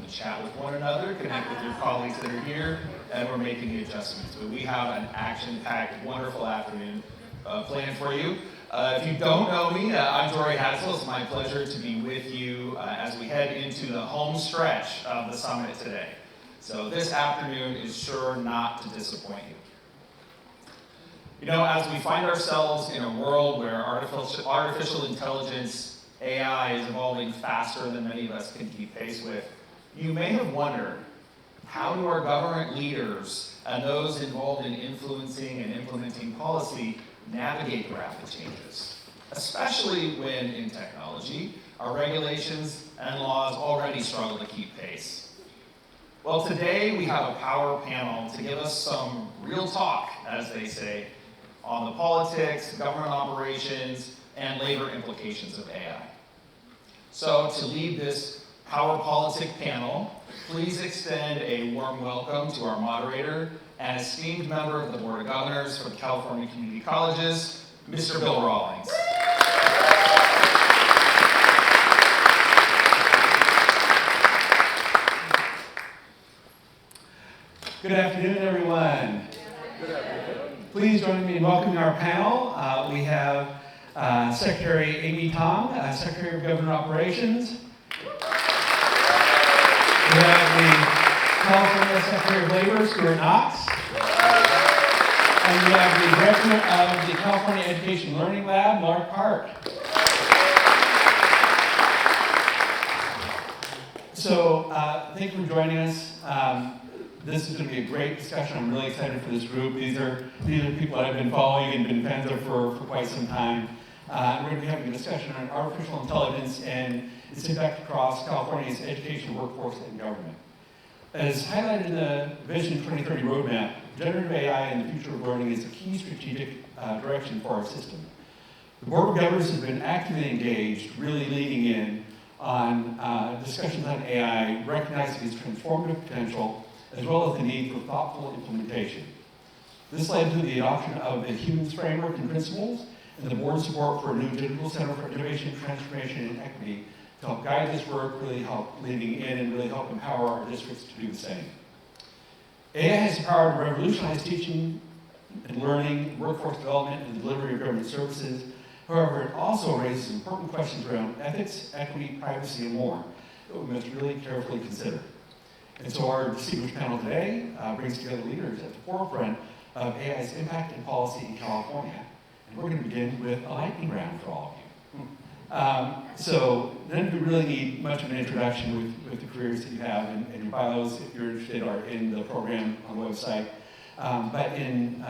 to chat with one another, connect with your colleagues that are here, and we're making the adjustments. But we have an action-packed, wonderful afternoon planned for you. If you don't know me, I'm Jory Hadsel. It's my pleasure to be with you as we head into the home stretch of the summit today. So this afternoon is sure not to disappoint you. You know, as we find ourselves in a world where artificial intelligence, AI, is evolving faster than many of us can keep pace with, you may have wondered, how do our government leaders and those involved in influencing and implementing policy navigate the rapid changes, especially when in technology, our regulations and laws already struggle to keep pace? Well, today we have a power panel to give us some real talk, as they say, on the politics, government operations, and labor implications of AI. So to lead this Power Politic panel, please extend a warm welcome to our moderator and esteemed member of the Board of Governors for the California Community Colleges, Mr. Bill Rawlings. Good afternoon, everyone. Good afternoon. Please join me in welcoming our panel. We have Secretary Amy Tong, Secretary of Government Operations. We have the California Secretary of Labor, Stuart Knox. And we have the Director of the California Education Learning Lab, Mark Park. So thank you for joining us. This is going to be a great discussion. I'm really excited for this group. These are people that I've been following and been fans of for quite some time. We're going to be having a discussion on artificial intelligence and its impact across California's education, workforce, and government. As highlighted in the Vision 2030 roadmap, generative AI and the future of learning is a key strategic direction for our system. The Board of Governors has been actively engaged, really leaning in on discussions on AI, recognizing its transformative potential, as well as the need for thoughtful implementation. This led to the adoption of the Humans Framework and Principles and the board's support for a new Digital Center for Innovation, Transformation, and Equity to help guide this work, really help leading in, and really help empower our districts to do the same. AI has the power to revolutionize teaching and learning, workforce development, and the delivery of government services. However, it also raises important questions around ethics, equity, privacy, and more that we must really carefully consider. And so our distinguished panel today brings together leaders at the forefront of AI's impact and policy in California. And we're going to begin with a lightning round for all of you. So none of you really need much of an introduction with the careers that you have, and your bios, if you're interested, are in the program on the website. But in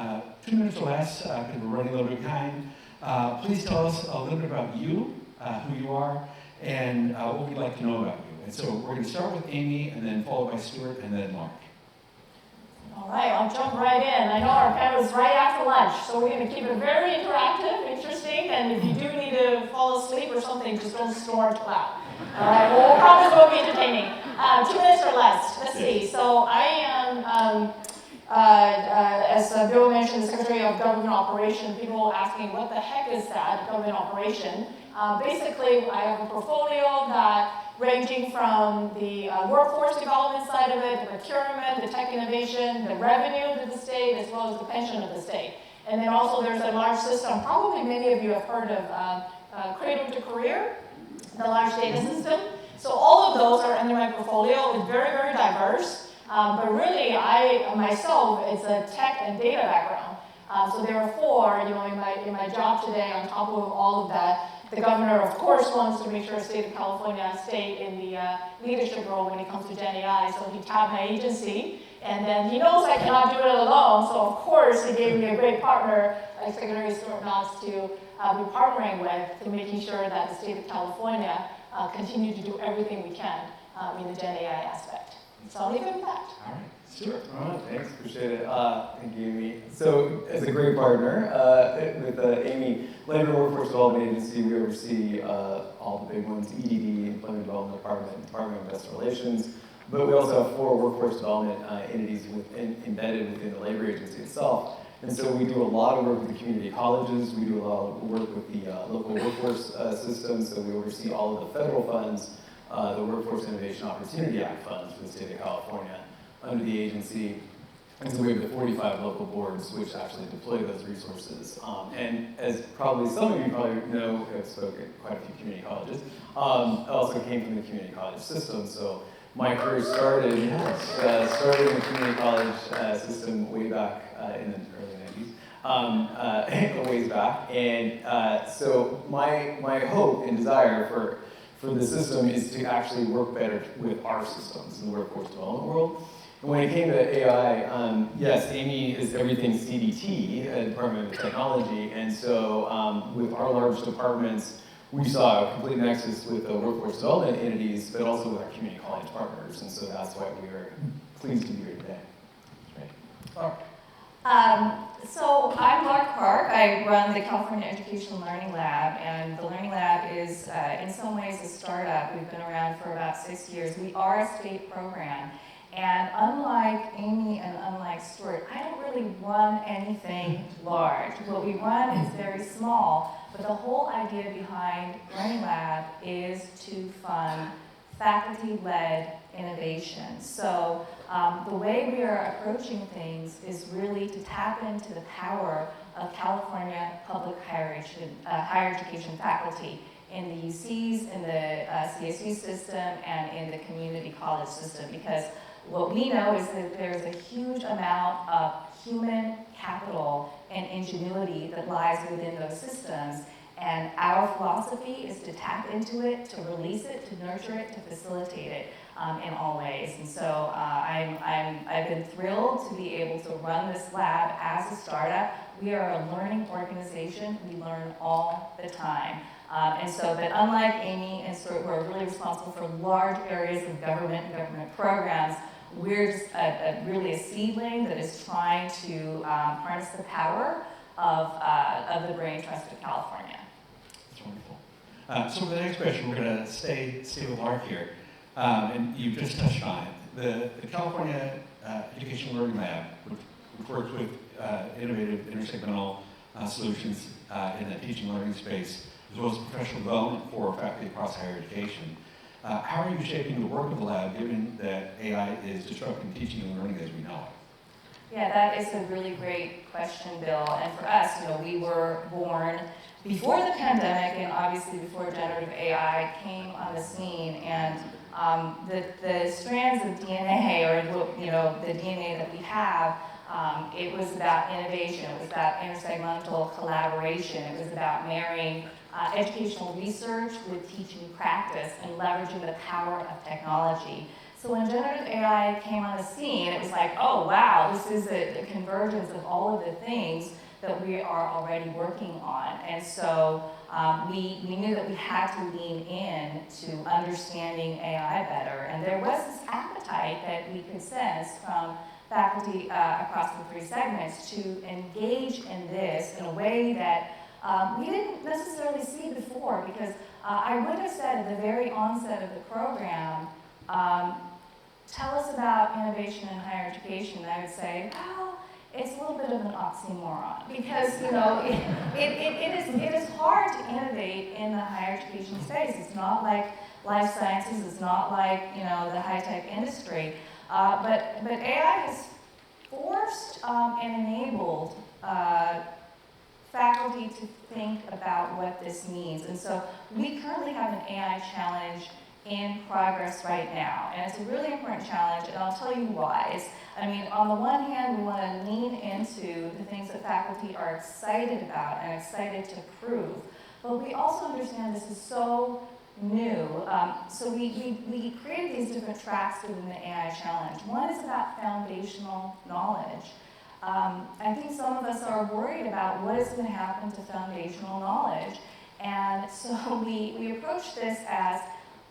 2 minutes or less, because we're running a little bit behind, please tell us a little bit about you, who you are, and what we'd like to know about you. And so we're going to start with Amy, and then followed by Stuart, and then Mark. All right, I'll jump right in. I know our panel is right after lunch, so we're going to keep it very interactive, interesting, and if you do need to fall asleep or something, just don't snore too loud. All right, well, we'll probably will be entertaining. 2 minutes or less. Let's see. So I am, as Bill mentioned, the Secretary of Government Operations. People asking, what the heck is that, government operation? Basically, I have a portfolio that ranging from the workforce development side of it, the procurement, the tech innovation, the revenue of the state, as well as the pension of the state. And then also there's a large system, probably many of you have heard of Cradle to Career, the large data system. So all of those are under my portfolio. It's very, very diverse. But really, I myself is a tech and data background. So therefore, you know, in my job today, on top of all of that, the governor, of course, wants to make sure the state of California stay in the leadership role when it comes to Gen AI. So he tapped my agency, and then he knows I cannot do it alone. So of course, he gave me a great partner, like Secretary Stuart Knox, to be partnering with, to making sure that the state of California continue to do everything we can in the Gen AI aspect. So I'll leave it at that. All right, Stuart. Thanks, appreciate it. Thank you, Amy. So, as a great partner with Amy, Labor and Workforce Development Agency, we oversee all the big ones: EDD, Employment Development Department, Department of Investor Relations. But we also have 4 workforce development entities embedded within the labor agency itself. And so we do a lot of work with the community colleges. We do a lot of work with the local workforce systems. So we oversee all of the federal funds the Workforce Innovation Opportunity Act funds for the state of California under the agency. And so we have the 45 local boards which actually deploy those resources. And as probably some of you probably know, I've spoken at quite a few community colleges, I also came from the community college system. So my career started in the community college system way back in the early 90s, ways back. And so my hope and desire for the system is to actually work better with our systems in the workforce development world. And when it came to AI, yes, Amy is everything CDT, Department of Technology, and so with our large departments, we saw a complete nexus with the workforce development entities, but also with our community college partners, and so that's why we are pleased to be here today. So I'm Mark Park. I run the California Education Learning Lab, and the Learning Lab is in some ways a startup. We've been around for about 6 years. We are a state program. And unlike Amy and unlike Stuart, I don't really run anything large. What we run is very small, but the whole idea behind Learning Lab is to fund faculty-led innovation. So the way we are approaching things is really to tap into the power of California public higher education faculty in the UCs, in the CSU system, and in the community college system, because what we know is that there's a huge amount of human capital and ingenuity that lies within those systems, and our philosophy is to tap into it, to release it, to nurture it, to facilitate it in all ways. And so I've been thrilled to be able to run this lab as a startup. We are a learning organization. We learn all the time. But unlike Amy and Stuart, who are really responsible for large areas of government and government programs, we're just really a seedling that is trying to harness the power of the brain trust of California. That's wonderful. So for the next question, we're going to stay with Mark here. And you've just touched on it. The California Education Learning Lab, which works with innovative intersegmental solutions in the teaching learning space, as well as professional development for faculty across higher education. How are you shaping the work of the lab, given that AI is disrupting teaching and learning as we know it? Yeah, that is a really great question, Bill. And for us, we were born before the pandemic, and obviously before generative AI came on the scene. And the strands of DNA, or the DNA that we have, it was about innovation. It was about intersegmental collaboration. It was about marrying educational research with teaching practice and leveraging the power of technology. So when generative AI came on the scene, it was like, oh wow, this is the convergence of all of the things that we are already working on. And so we knew that we had to lean in to understanding AI better. And there was this appetite that we could sense from faculty across the three segments to engage in this in a way that we didn't necessarily see before, because I would have said at the very onset of the program, tell us about innovation in higher education. And I would say, well, it's a little bit of an oxymoron, because it is hard to innovate in the higher education space. It's not like life sciences. It's not like the high-tech industry. But AI has forced and enabled faculty to think about what this means. And so we currently have an AI challenge in progress right now. And it's a really important challenge, and I'll tell you why. On the one hand, we want to lean into the things that faculty are excited about and excited to prove. But we also understand this is so new. So we created these different tracks within the AI challenge. One is about foundational knowledge. I think some of us are worried about what is going to happen to foundational knowledge. And so we approach this as,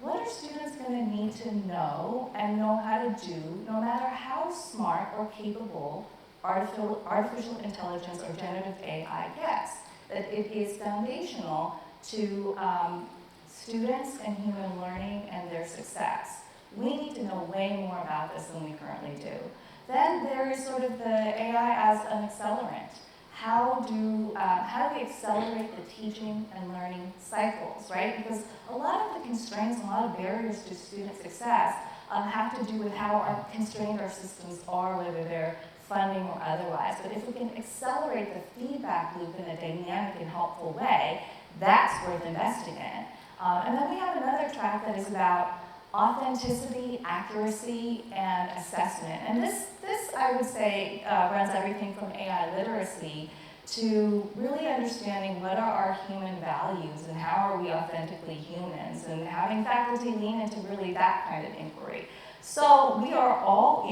what are students going to need to know and know how to do, no matter how smart or capable artificial intelligence or generative AI gets? That it is foundational to students and human learning and their success. We need to know way more about this than we currently do. Then there is sort of the AI as an accelerant. how do we accelerate the teaching and learning cycles, right? Because a lot of the constraints, a lot of barriers to student success have to do with how constrained our systems are, whether they're funding or otherwise. But if we can accelerate the feedback loop in a dynamic and helpful way, that's worth investing in. And then we have another track that is about authenticity, accuracy, and assessment. And this I would say, runs everything from AI literacy to really understanding what are our human values and how are we authentically humans, and having faculty lean into really that kind of inquiry. So we are all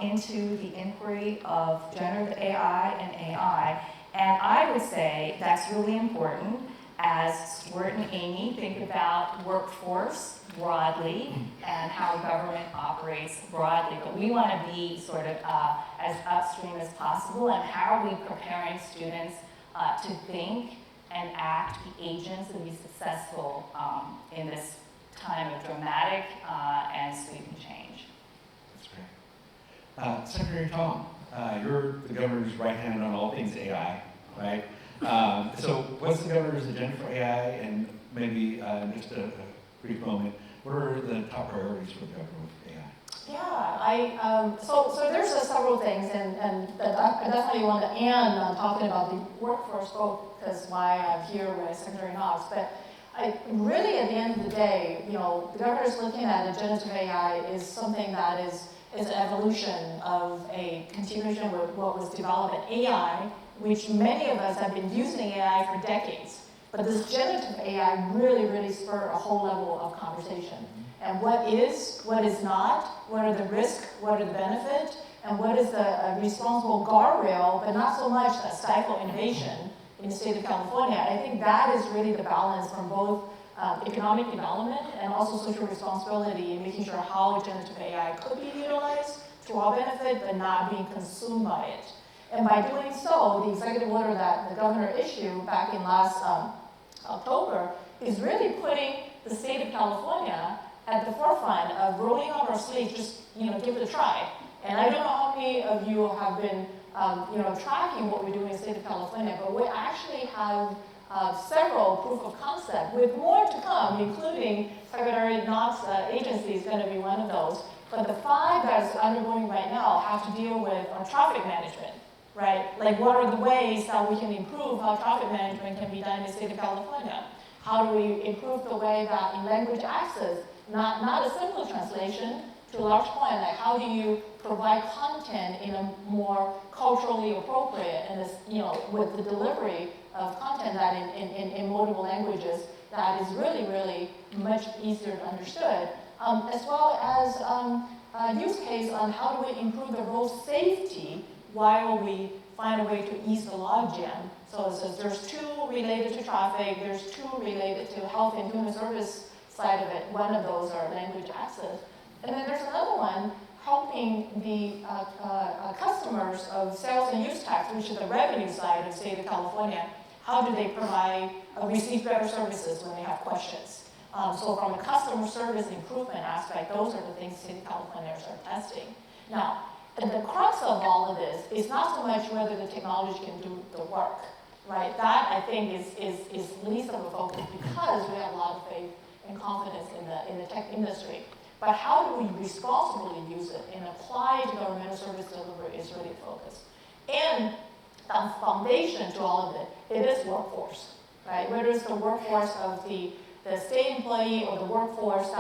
into the inquiry of generative AI and AI, and I would say that's really important as Stuart and Amy think about workforce broadly and how government operates broadly. But we want to be sort of as upstream as possible, and how are we preparing students to think and act, be agents, and be successful in this time of dramatic and sweeping change. That's great. Secretary Tom, you're the governor's right hand on all things AI, right? So what's the governor's agenda for AI? And maybe just a brief moment, what are the top priorities for the governor with AI? Yeah, so there's several things, and I definitely want to end on talking about the workforce focus, why I'm here with Secretary Knox. But really, at the end of the day, the governor's looking at generative AI is something that is an evolution of a continuation of what was developed in AI, which many of us have been using AI for decades. But this generative AI really spurred a whole level of conversation. And what is not, what are the risks, what are the benefits, and what is the responsible guardrail, but not so much that stifle innovation in the state of California. I think that is really the balance from both economic development and also social responsibility in making sure how generative AI could be utilized to our benefit, but not being consumed by it. And by doing so, the executive order that the governor issued back in last October is really putting the state of California at the forefront of rolling up our sleeves, just give it a try. And I don't know how many of you have been tracking what we're doing in the state of California, but we actually have several proof of concept with more to come, including Secretary Knox's agency is going to be one of those. But the 5 that's undergoing right now have to deal with our traffic management. Right? Like, what are the ways that we can improve how traffic management can be done in the state of California? How do we improve the way that in language access, not a simple translation, to a large point, like how do you provide content in a more culturally appropriate and with the delivery of content that in multiple languages that is really much easier to understood, as well as a use case on how do we improve the road safety while we find a way to ease the logjam. So there's 2 related to traffic, there's 2 related to health and human service side of it. One of those are language access. And then there's another one helping the customers of sales and use tax, which is the revenue side of the state of California. How do they receive better services when they have questions? So from a customer service improvement aspect, those are the things the state of California are testing. Now, and the crux of all of this is not so much whether the technology can do the work, right? That, I think, is least of a focus because we have a lot of faith and confidence in the tech industry. But how do we responsibly use it and apply it to governmental service delivery is really a focus. And the foundation to all of it is workforce, right? Whether it's the workforce of the state employee or the workforce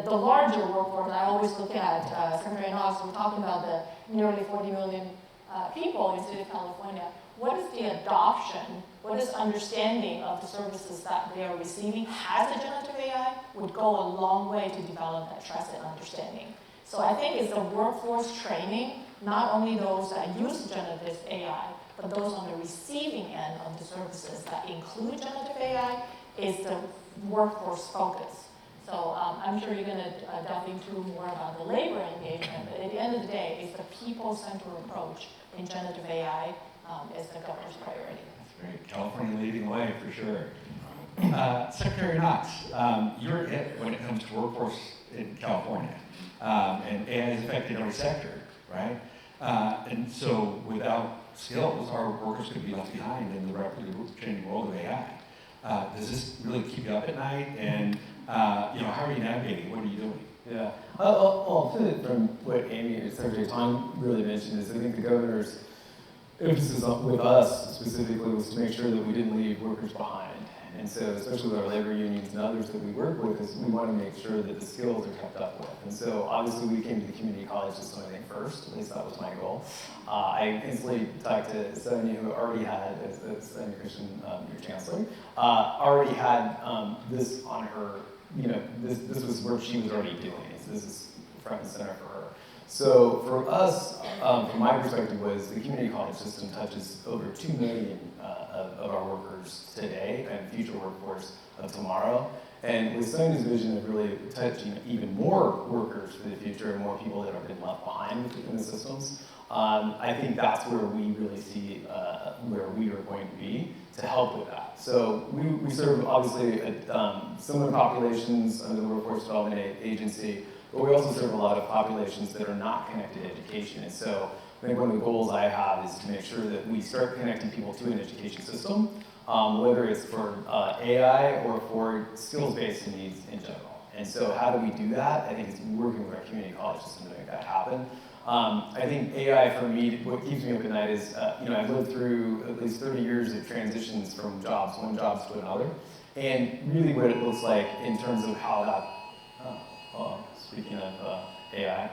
the larger workforce. I always look at, Secretary Knox, we're talking about the nearly 40 million people in the state of California. What is the adoption, what is understanding of the services that they are receiving as a generative AI would go a long way to develop that trust and understanding. So I think it's the workforce training, not only those that use generative AI, but those on the receiving end of the services that include generative AI is the workforce focus. So I'm sure you're going to delve into more about the labor engagement, but at the end of the day, it's the people-centered approach in generative AI is the governor's priority. That's great. California leading the way for sure. Secretary Knox, you're it when it comes to workforce in California, and AI is affecting every sector, right? And so without skills, our workers could be left behind in the rapidly changing world of AI. Does this really keep you up at night? And how are you navigating? What are you doing? Yeah. I'll pivot from what Amy, Secretary Tom really mentioned is I think the governor's emphasis with us specifically was to make sure that we didn't leave workers behind. And so, especially with our labor unions and others that we work with, is we want to make sure that the skills are kept up with. And so, obviously, we came to the community college system, I think, first. At least that was my goal. I instantly talked to Sonia, who already had, as Sonia Christian, your chancellor, already had this on her, this was work she was already doing. So this is front and center for her. So for us, from my perspective, was the community college system touches over 2 million of our workers today and future workforce of tomorrow. And with Sonia's vision of really touching even more workers for the future and more people that have been left behind in the systems, I think that's where we really see where we are going to be to help with that. So we serve obviously similar populations under the Workforce Development Agency, but we also serve a lot of populations that are not connected to education. And so I think one of the goals I have is to make sure that we start connecting people to an education system, whether it's for AI or for skills-based needs in general. And so how do we do that? I think it's working with our community college system to make that happen. I think AI for me, what keeps me up at night is, I've lived through at least 30 years of transitions from one jobs to another. And really what it looks like in terms of how that, speaking of AI,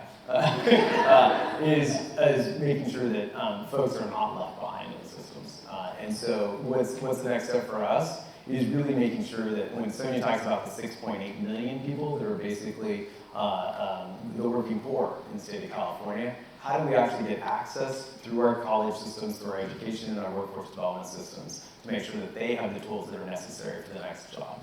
is making sure that folks are not left behind in the systems. And so what's the next step for us is really making sure that when Sonia talks about the 6.8 million people that are basically the working poor in the state of California, how do we actually get access through our college systems, through our education and our workforce development systems to make sure that they have the tools that are necessary for the next job?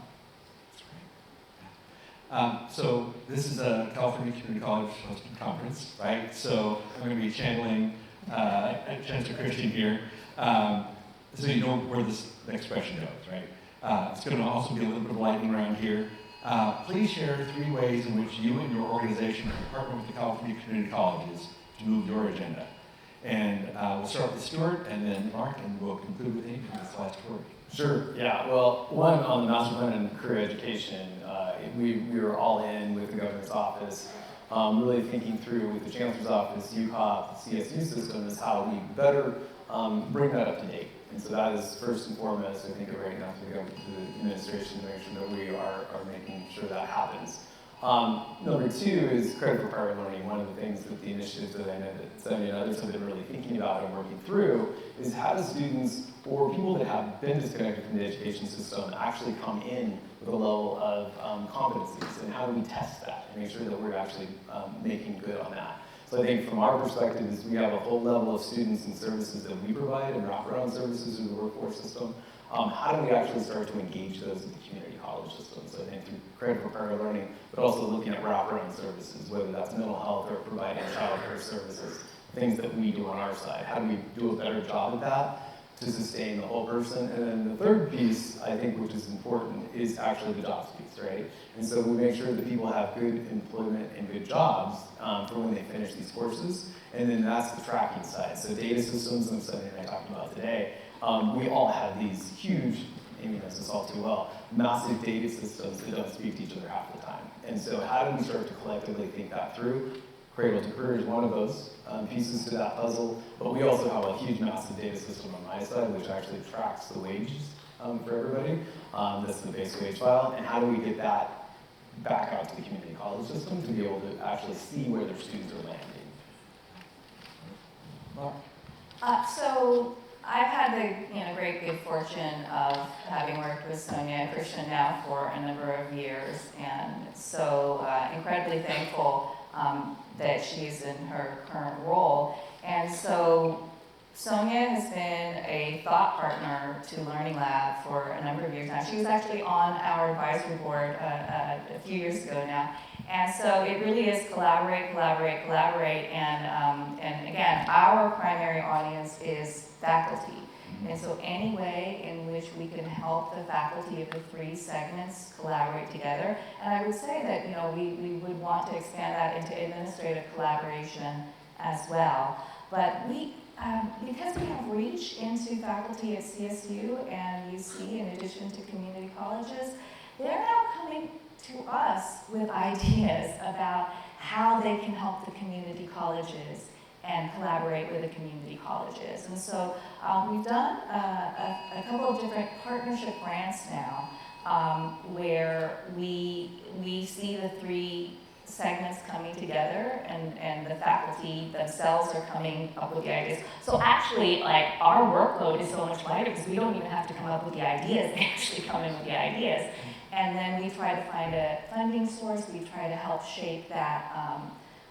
So this is a California Community College hosted conference, right? So I'm going to be channeling Chancellor Christian here, so you know where this next question goes, right? It's going to also be a little bit of lightning round here. Please share 3 ways in which you and your organization can partner with the California Community Colleges to move your agenda. And we'll start with Stuart, and then Mark, and we'll conclude with Amy for this last word. Sure, yeah. Well, one, on the master plan and career education, we were all in with the governor's office, really thinking through with the chancellor's office, UCOP, the CSU system, is how we better bring that up to date. And so that is first and foremost, I think, right now to go to the administration to make sure that we are making sure that happens. Number 2 is credit for prior learning. One of the things that the initiatives that I know that Sonia and others have been really thinking about and working through is how do students or people that have been disconnected from the education system actually come in with a level of competencies, and how do we test that and make sure that we're actually making good on that. So I think from our perspective is we have a whole level of students and services that we provide and wraparound services through the workforce system. How do we actually start to engage those in the community college system? So I think through credit for prior learning, but also looking at wraparound services, whether that's mental health or providing child care services, things that we do on our side. How do we do a better job of that to sustain the whole person? And then the third piece, I think, which is important, is actually the jobs piece, right? And so we make sure that people have good employment and good jobs for when they finish these courses. And then that's the tracking side. So data systems, and something I talked about today, we all have these huge, Amy knows this all too well, massive data systems that don't speak to each other half the time. And so how do we start to collectively think that through? Cradle to Career is one of those pieces to that puzzle, but we also have a huge, massive data system on my side, which actually tracks the wages for everybody. That's the base wage file, and how do we get that back out to the community college system to be able to actually see where their students are landing? So I've had the great good fortune of having worked with Sonia Christian now for a number of years, and so incredibly thankful that she's in her current role. And so Sonia has been a thought partner to Learning Lab for a number of years now. She was actually on our advisory board a few years ago now. And so it really is collaborate, collaborate, collaborate. And again, our primary audience is faculty. And so any way in which we can help the faculty of the 3 segments collaborate together. And I would say that we would want to expand that into administrative collaboration as well. But because we have reach into faculty at CSU and UC, in addition to community colleges, they're now coming to us with ideas about how they can help the community colleges and collaborate with the community colleges. And so we've done a couple of different partnership grants now where we see the three segments coming together and the faculty themselves are coming up with the ideas. So actually, like, our workload is so much lighter because we don't even have to come up with the ideas, they actually come in with the ideas. And then we try to find a funding source, we try to help shape that,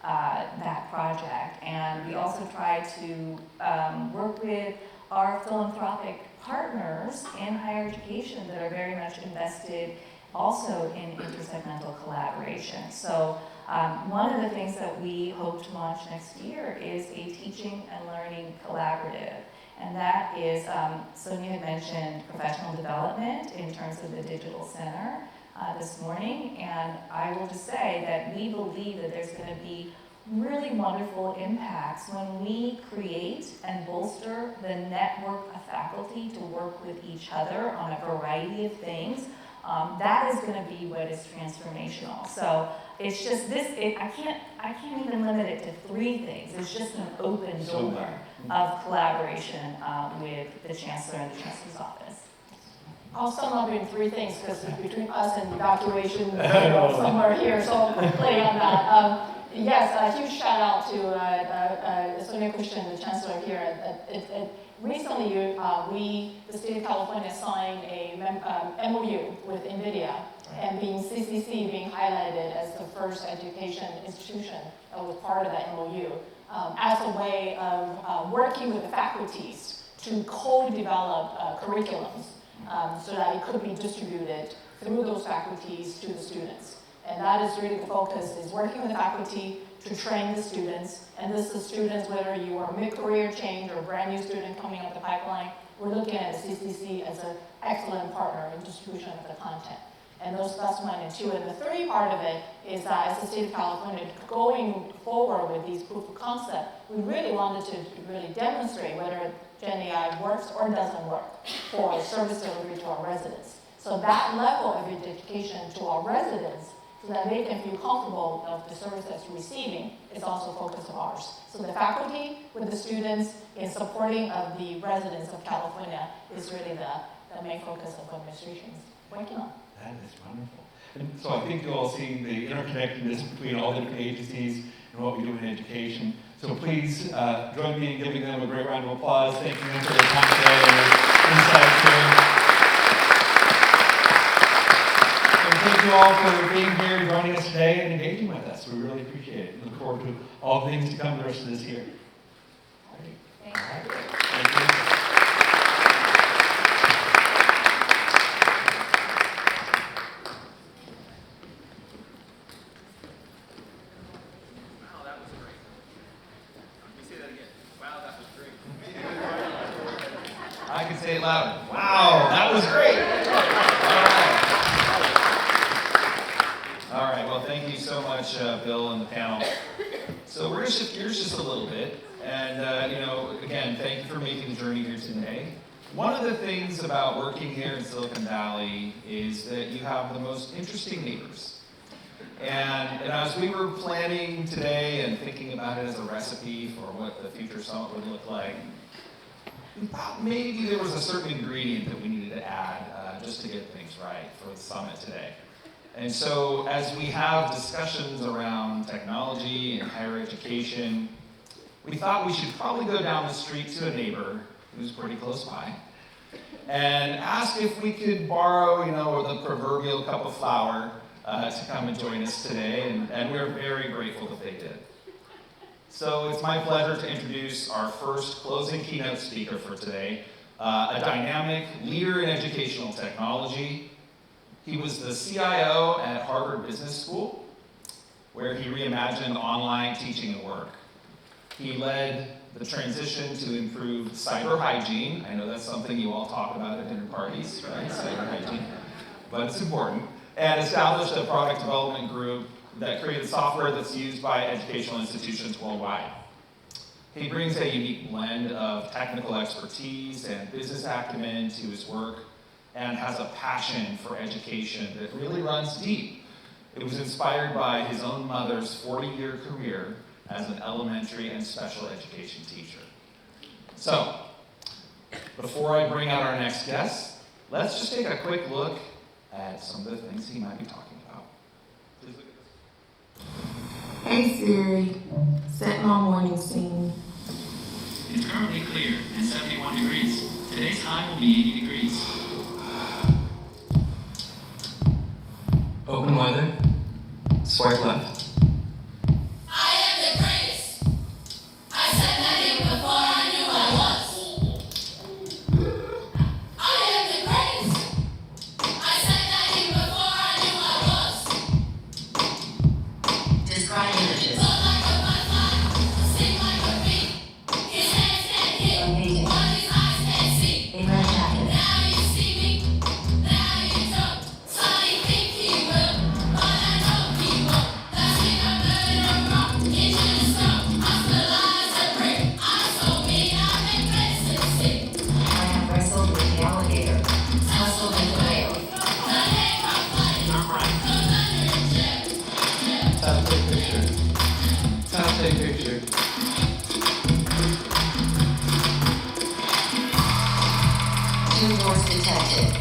that project. And we also try to work with our philanthropic partners in higher education that are very much invested also in intersegmental collaboration. So one of the things that we hope to launch next year is a teaching and learning collaborative. And that is, Sonia had mentioned professional development in terms of the digital center this morning. And I will just say that we believe that there's going to be really wonderful impacts when we create and bolster the network of faculty to work with each other on a variety of things. That is going to be what is transformational. So it's just this, I can't even limit it to 3 things. It's just an open door of collaboration with the Chancellor and the Chancellor's office. I'll sum up in 3 things because between us and evacuation, somewhere here, so quickly on that. Yes, a huge shout out to Sonia Christian, the Chancellor here. Recently, the state of California signed a MOU with NVIDIA, and CCC being highlighted as the first education institution that was part of that MOU, as a way of working with the faculties to co-develop curriculums so that it could be distributed through those faculties to the students. And that is really the focus, is working with the faculty to train the students. And this is students, whether you are mid-career change or a brand new student coming up the pipeline, we're looking at the CCC as an excellent partner in distribution of the content. And that's 1 and 2. And the 3 part of it is that as the state of California going forward with these proof of concept, we really wanted to really demonstrate whether Gen AI works or doesn't work for service delivery to our residents. So that level of education to our residents, so that they can feel comfortable of the service that's receiving, is also a focus of ours. So the faculty with the students in supporting of the residents of California is really the main focus of what administration is working on. That is wonderful. And so I think you'll all see the interconnectedness between all the different agencies and what we do in education. So please join me in giving them a great round of applause, thanking them for their time today and their insights here. Thank you all for being here, joining us today, and engaging with us. We really appreciate it. Look forward to all the things to come the rest of this year. Thank you. Thank you. Wow, that was great. Let me say that again. Wow, that was great. I can say it louder. Wow, that was great. All right, well, thank you so much, Bill and the panel. So we're going to shift gears just a little bit. And, again, thank you for making the journey here today. One of the things about working here in Silicon Valley is that you have the most interesting neighbors. And as we were planning today and thinking about it as a recipe for what the future summit would look like, we thought maybe there was a certain ingredient that we needed to add just to get things right for the summit today. And so as we have discussions around technology and higher education, we thought we should probably go down the street to a neighbor who's pretty close by and ask if we could borrow, the proverbial cup of flour to come and join us today. And we're very grateful that they did. So it's my pleasure to introduce our first closing keynote speaker for today, a dynamic leader in educational technology. He was the CIO at Harvard Business School, where he reimagined online teaching and work. He led the transition to improve cyber hygiene. I know that's something you all talk about at dinner parties, right? Cyber hygiene, but it's important. And established a product development group that created software that's used by educational institutions worldwide. He brings a unique blend of technical expertise and business acumen to his work, and has a passion for education that really runs deep. It was inspired by his own mother's 40-year career as an elementary and special education teacher. So, before I bring out our next guest, let's just take a quick look at some of the things he might be talking about. Please look at this. Hey Siri, set my morning scene. It's currently clear and 71 degrees. Today's high will be 80 degrees. Open weather. Swipe left. I am the greatest. I said that even before I knew I was. I am the greatest. I said that even before I knew I was. Describe images. Look like a butterfly, sting like a bee. His hands can't hit, Amazing. what his eyes can't see. A red jacket. Now you see me, now you don't. Sonny think he will, but I know he won't. That's when I'm burning a rock into the stone. Hospitalized and break. I'm so mean, I've been blessed and sick. I have wrestled with the alligator. Tussled with the whale. The head comes flying, goes under in jail. Tap take picture. Tap take picture. Two doors detected.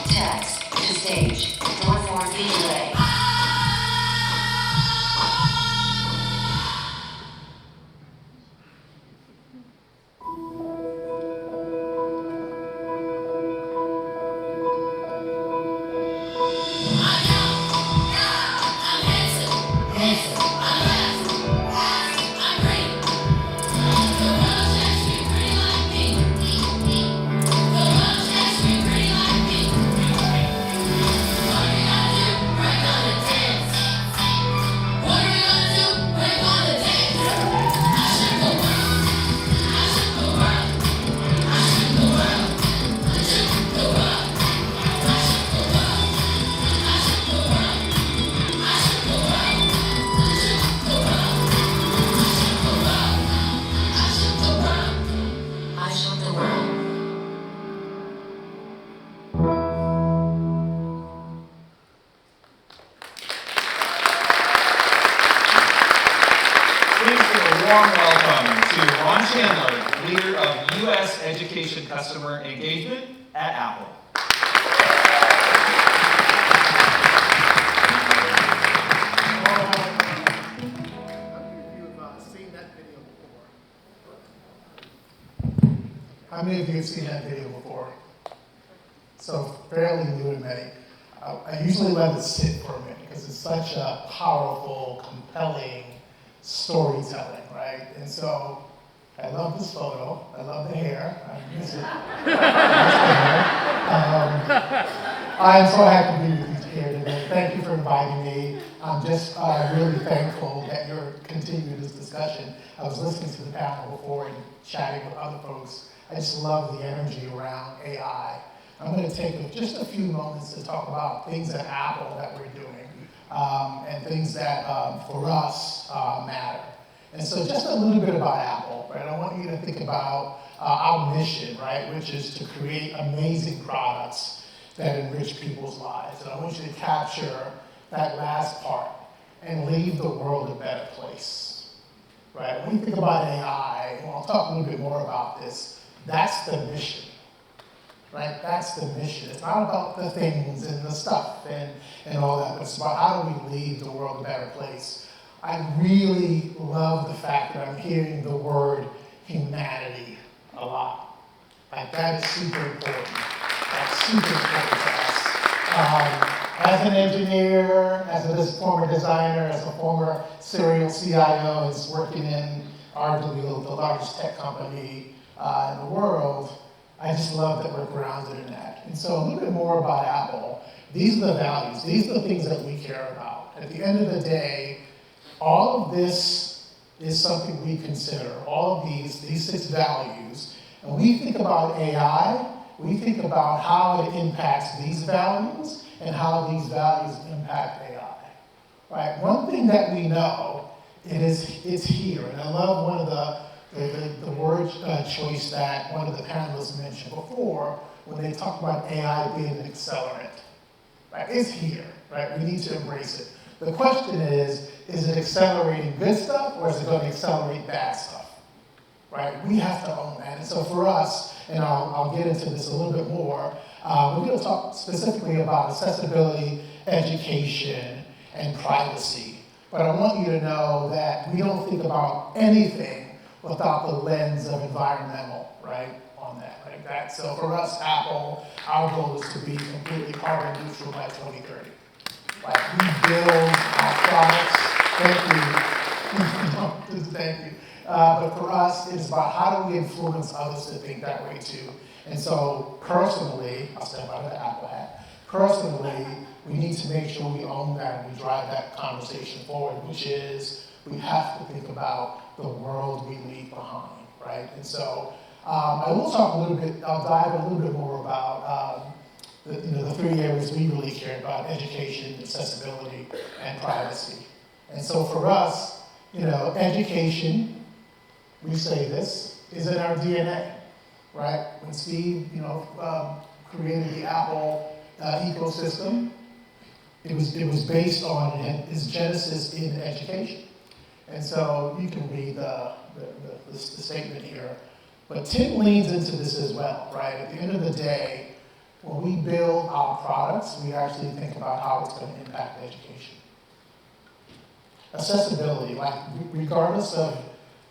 Text to stage. Door 4 feet away. I'm handsome, I'm fast, I'm pretty. The world checks me pretty like me. The world checks me pretty like me. What are we gonna do? We're gonna dance. What are we gonna do? We're gonna dance. I shook the world. I shook the world. I shook the world. I shook the world. I shook the world. I shook the world. I shook the world. I shook the world. I shook the world. I shook the world. Please give a warm welcome to Ron Chandler, leader of U.S. Education Customer Engagement at Apple. How many of you have seen that video before? So fairly new to many. I usually let it sit for a minute because it's such a powerful, compelling storytelling, right? And so I love this photo. I love the hair. I miss it. I'm so happy to be with you here today. Thank you for inviting me. I'm just really thankful that you're continuing this discussion. I was listening to the panel before and chatting with other folks. I just love the energy around AI. I'm going to take just a few moments to talk about things at Apple that we're doing and things that for us matter. And so just a little bit about Apple, right? I want you to think about our mission, right? Which is to create amazing products that enrich people's lives. And I want you to capture that last part and leave the world a better place, right? When you think about AI, and I'll talk a little bit more about this, that's the mission, right? That's the mission. It's not about the things and the stuff and all that, but it's about how do we leave the world a better place. I really love the fact that I'm hearing the word humanity a lot. Like that is super important. That's super important to us. As an engineer, as a former designer, as a former serial CIO, is working in arguably the largest tech company in the world, I just love that we're grounded in that. And so a little bit more about Apple. These are the values. These are the things that we care about. At the end of the day, all of this is something we consider. All of these 6 values. And when we think about AI, we think about how it impacts these values and how these values impact AI. Right? One thing that we know it's here. And I love one of the word choice that one of the panelists mentioned before when they talked about AI being an accelerant. Right? It's here, right? We need to embrace it. The question is it accelerating good stuff or is it going to accelerate bad stuff? Right? We have to own that. And so for us, and I'll get into this a little bit more, we're going to talk specifically about accessibility, education, and privacy. But I want you to know that we don't think about anything without the lens of environmental, right, on that, like that. So for us, Apple, our goal is to be completely carbon neutral by 2030. Like we build our products, thank you, thank you. But for us, it's about how do we influence others to think that way too. And so personally, I'll step out of the Apple hat. Personally, we need to make sure we own that and we drive that conversation forward, which is we have to think about the world we leave behind, right? And so I will talk a little bit, I'll dive a little bit more about the three areas we really care about: education, accessibility, and privacy. And so for us, education, we say this, is in our DNA, right? When Steve, created the Apple ecosystem, it was based on its genesis in education. And so you can read the statement here. But Tim leans into this as well, right? At the end of the day, when we build our products, we actually think about how it's going to impact education. Accessibility, like regardless of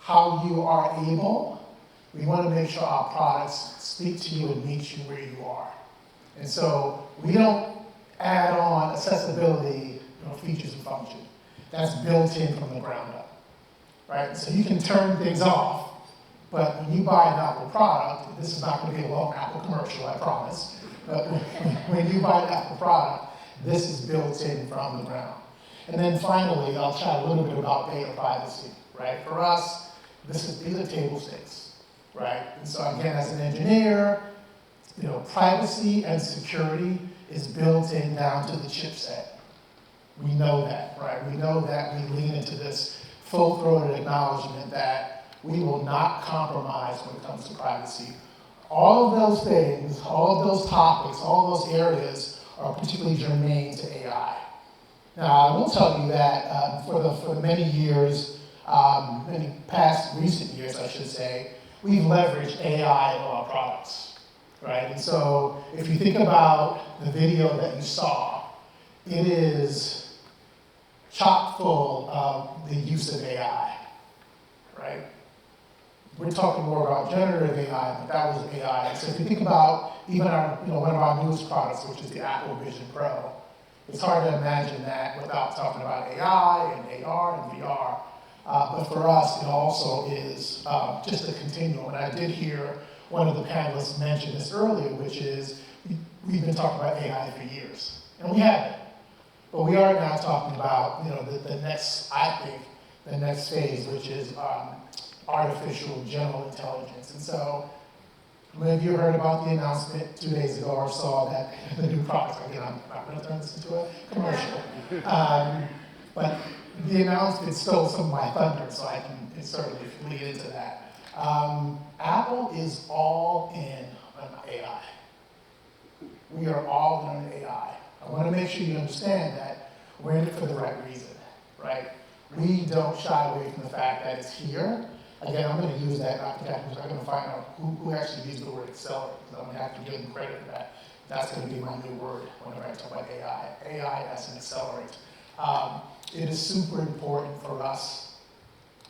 how you are able, we want to make sure our products speak to you and meet you where you are. And so we don't add on accessibility features and functions. That's built in from the ground up, right? So you can turn things off, but when you buy an Apple product, this is not going to be a long Apple commercial, I promise, but when you buy an Apple product, this is built in from the ground. And then finally, I'll chat a little bit about data privacy, right? For us, these are table stakes, right? And so again, as an engineer, privacy and security is built in down to the chipset. We know that, right? We know that we lean into this full-throated acknowledgement that we will not compromise when it comes to privacy. All of those things, all of those topics, all of those areas are particularly germane to AI. Now, I will tell you that for the many years, many past recent years, I should say, we've leveraged AI in all our products, right? And so if you think about the video that you saw, it is chock full of the use of AI, right? We're talking more about generative AI, but that was AI. So if you think about even our, one of our newest products, which is the Apple Vision Pro, it's hard to imagine that without talking about AI and AR and VR. But for us, it also is just a continuum. And I did hear one of the panelists mention this earlier, which is we've been talking about AI for years, and we haven't. But we are now talking about the next, I think, the next phase, which is artificial general intelligence. And so many of you heard about the announcement 2 days ago or so that the new product, again, I'm not going to turn this into a commercial, but the announcement stole some of my thunder, so I can certainly lead into that. Apple is all in on AI. We are all in on AI. I want to make sure you understand that we're in it for the right reason, right? We don't shy away from the fact that it's here. Again, I'm going to use that, I'm going to find out who actually used the word accelerate, because I'm going to have to give them credit for that. That's going to be my new word whenever I talk about AI. AI as an accelerant. It is super important for us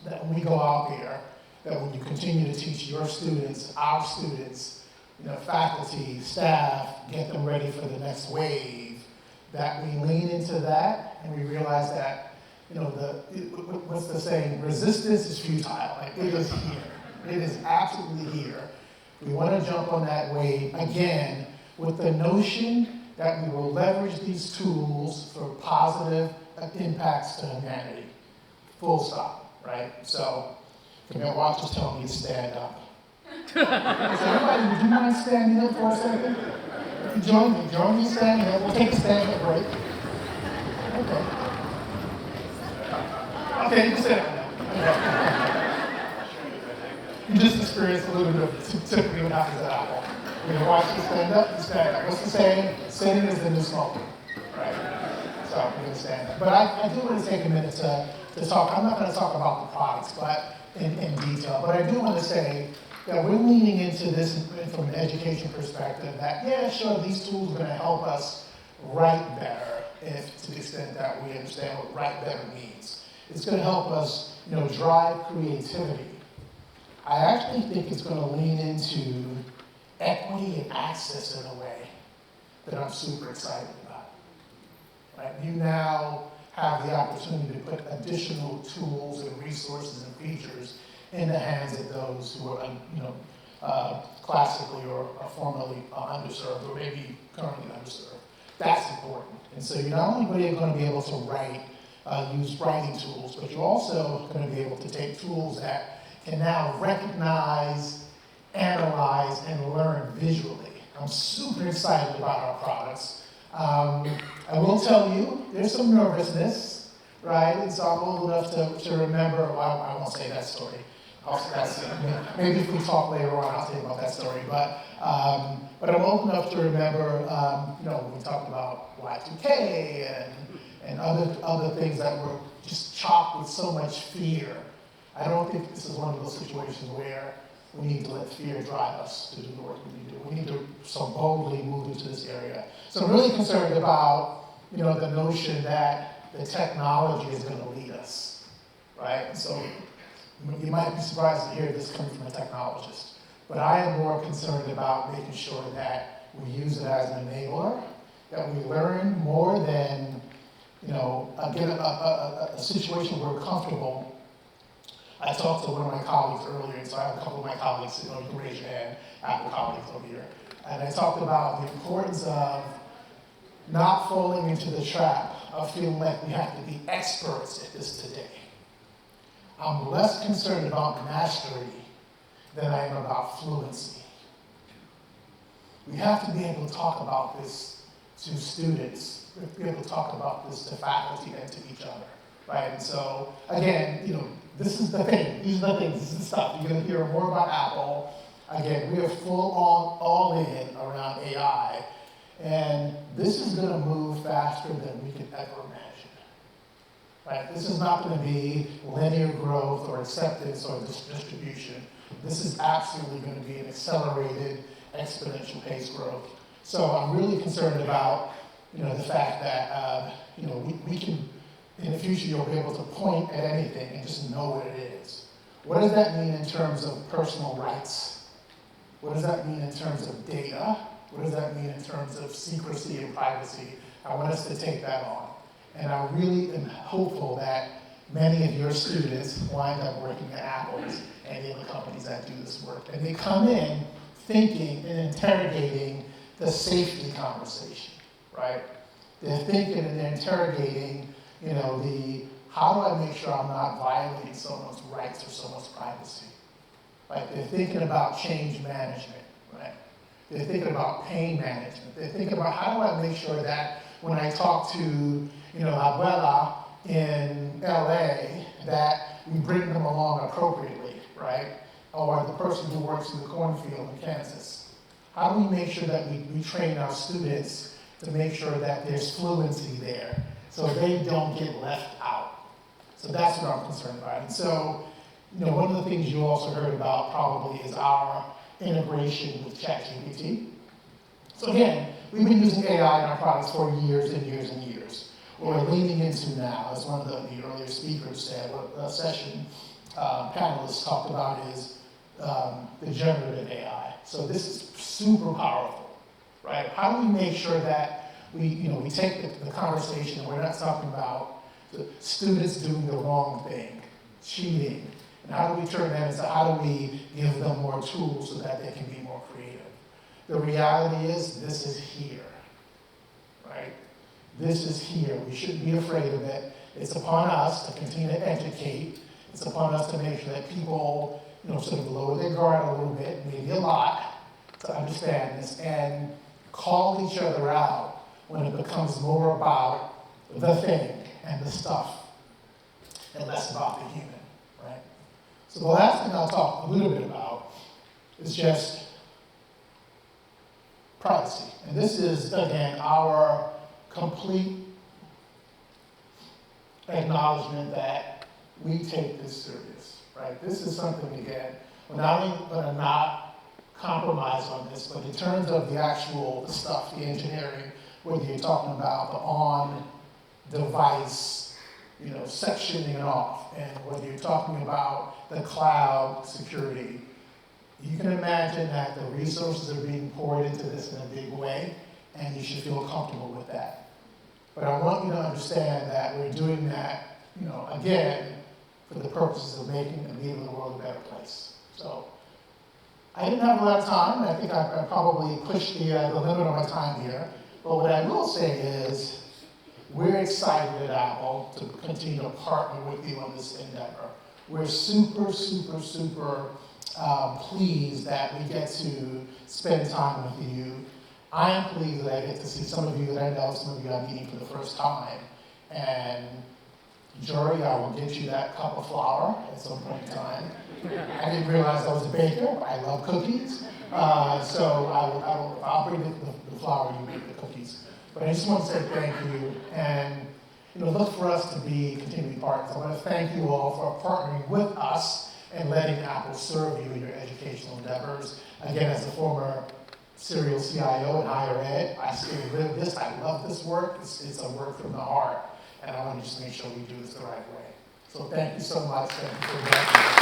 that when we go out there, that when you continue to teach your students, our students, faculty, staff, get them ready for the next wave, that we lean into that and we realize that what's the saying? Resistance is futile. Like, it is here. It is absolutely here. We want to jump on that wave again with the notion that we will leverage these tools for positive impacts to humanity. Full stop, right? So, forget watch just telling me to stand up. So everybody, would you mind standing up for a second? Join me standing up. We'll take a stand up break. Okay. Okay, you can sit down now. You just experienced a little bit of typically what happens at Apple. When you watch you stand up, you stand up. What's the saying? Sitting is the new smoking, right? So we're going to stand up. But I do want to take a minute to talk. I'm not going to talk about the products, but in detail. But I do want to say that we're leaning into this from an education perspective. That yeah, sure, these tools are going to help us write better, if to the extent that we understand what write better means. It's going to help us, drive creativity. I actually think it's going to lean into equity and access in a way that I'm super excited about. Right? You now have the opportunity to put additional tools and resources and features in the hands of those who are, classically or formerly underserved, or maybe currently underserved. That's important. And so you're not only going to be able to write, use writing tools, but you're also going to be able to take tools that can now recognize, analyze, and learn visually. I'm super excited about our products. I will tell you, there's some nervousness, right? And so I'm old enough to remember, well, I won't say that story. Maybe if we talk later on, I'll tell you about that story. But I'm old enough to remember, we talked about Y2K and other things that were just chocked with so much fear. I don't think this is one of those situations where we need to let fear drive us to do the work we need to do. We need to so boldly move into this area. So I'm really concerned about, the notion that the technology is going to lead us, right? So you might be surprised to hear this coming from a technologist, but I am more concerned about making sure that we use it as an enabler, that we learn more than, again, a situation where we're comfortable. I talked to one of my colleagues earlier, and so I have a couple of my colleagues, you can raise your hand, Apple colleagues over here. And I talked about the importance of not falling into the trap of feeling like we have to be experts at this today. I'm less concerned about mastery than I am about fluency. We have to be able to talk about this to students. We have to be able to talk about this to faculty and to each other, right? And so, again, this is the thing. These are the things. This is the stuff. You're going to hear more about Apple. Again, we are full on, all in around AI. And this is going to move faster than we could ever imagine. Right? This is not going to be linear growth or acceptance or distribution. This is absolutely going to be an accelerated, exponential pace growth. So I'm really concerned about, the fact that, we can, in the future, you'll be able to point at anything and just know what it is. What does that mean in terms of personal rights? What does that mean in terms of data? What does that mean in terms of secrecy and privacy? I want us to take that on. And I really am hopeful that many of your students wind up working at Apple and the other companies that do this work. And they come in thinking and interrogating the safety conversation, right? They're thinking and they're interrogating, how do I make sure I'm not violating someone's rights or someone's privacy? Right? They're thinking about change management, right? They're thinking about pain management. They're thinking about how do I make sure that when I talk to, Abuela in LA, that we bring them along appropriately, right? Or the person who works in the cornfield in Kansas. How do we make sure that we train our students to make sure that there's fluency there so they don't get left out? So that's what I'm concerned about. And so, one of the things you also heard about probably is our integration with ChatGPT. So again, we've been using AI in our products for years and years and years. What we're leaning into now, as one of the earlier speakers said, what the session panelists talked about is the generative AI. So this is super powerful, right? How do we make sure that we take the conversation and we're not talking about the students doing the wrong thing, cheating, and how do we turn that into how do we give them more tools so that they can be more creative? The reality is this is here, right? This is here. We shouldn't be afraid of it. It's upon us to continue to educate. It's upon us to make sure that people, sort of lower their guard a little bit, maybe a lot, to understand this and call each other out when it becomes more about the thing and the stuff. and less about the human, right? So the last thing I'll talk a little bit about is just privacy. And this is, again, our complete acknowledgement that we take this serious, right? This is something, again, we're not only going to not compromise on this, but in terms of the actual stuff, the engineering, whether you're talking about the on-device, sectioning it off, and whether you're talking about the cloud security, you can imagine that the resources are being poured into this in a big way, and you should feel comfortable with that. But I want you to understand that we're doing that, again, for the purposes of making and leaving the world a better place. So I didn't have a lot of time. I think I probably pushed the limit of my time here. But what I will say is, we're excited at Apple to continue to partner with you on this endeavor. We're super, super, super pleased that we get to spend time with you. I am pleased that I get to see some of you that I know, some of you I'm meeting for the first time. And Jory, I will get you that cup of flour at some point in time. I didn't realize I was a baker, but I love cookies. So I'll bring the flour, you make the cookies. But I just want to say thank you, and look for us to be continuing partners. I want to thank you all for partnering with us and letting Apple serve you in your educational endeavors. Again, as a former serial CIO in higher ed, I still live this. I love this work. It's a work from the heart, and I want to just make sure we do this the right way. So thank you so much. Thank you for that.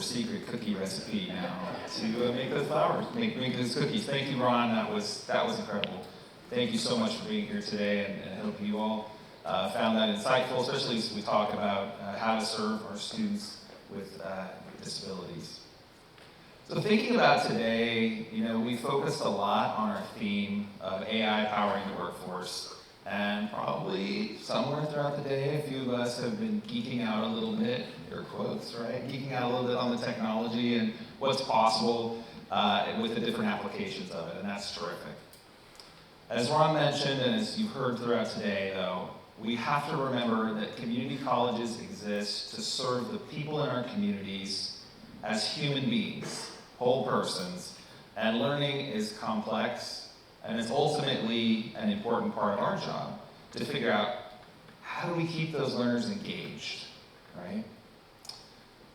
Secret cookie recipe now to make those flowers, make those cookies. Thank you, Ron. That was incredible. Thank you so much for being here today, and I hope you all found that insightful, especially as we talk about how to serve our students with disabilities. So thinking about today, we focused a lot on our theme of AI powering the workforce. And probably somewhere throughout the day, a few of us have been geeking out a little bit, air quotes, right? Geeking out a little bit on the technology and what's possible with the different applications of it, and that's terrific. As Ron mentioned, and as you've heard throughout today, though, we have to remember that community colleges exist to serve the people in our communities as human beings, whole persons, and learning is complex. And it's ultimately an important part of our job to figure out how do we keep those learners engaged, right?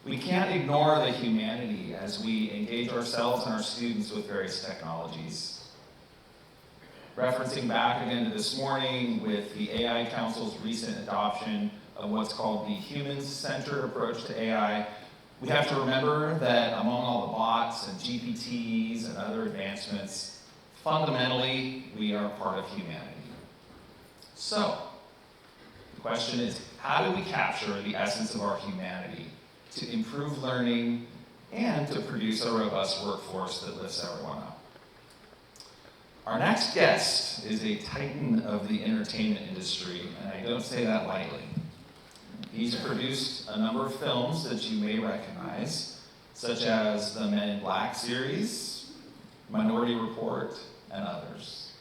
We can't ignore the humanity as we engage ourselves and our students with various technologies. Referencing back again to this morning with the AI Council's recent adoption of what's called the human-centered approach to AI, we have to remember that among all the bots and GPTs and other advancements, fundamentally, we are part of humanity. So, the question is, how do we capture the essence of our humanity to improve learning and to produce a robust workforce that lifts everyone up? Our next guest is a titan of the entertainment industry, and I don't say that lightly. He's produced a number of films that you may recognize, such as the Men in Black series, Minority Report, and others.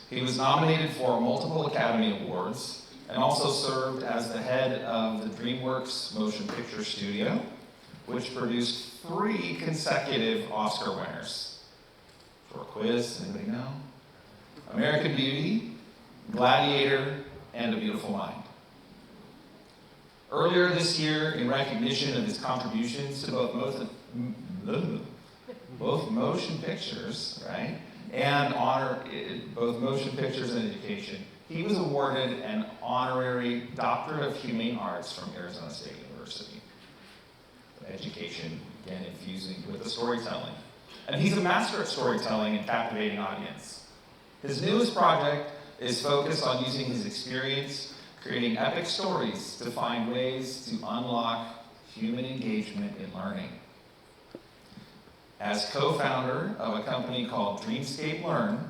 He was nominated for multiple Academy Awards and also served as the head of the DreamWorks Motion Picture Studio, which produced 3 consecutive Oscar winners. Short quiz, anybody know? American Beauty, Gladiator, and A Beautiful Mind. Earlier this year, in recognition of his contributions to both motion pictures, right, and honor both motion pictures and education, he was awarded an honorary Doctorate of Humane Arts from Arizona State University. Education, again, infusing with the storytelling. And he's a master at storytelling and captivating audience. His newest project is focused on using his experience creating epic stories to find ways to unlock human engagement in learning. As co-founder of a company called Dreamscape Learn,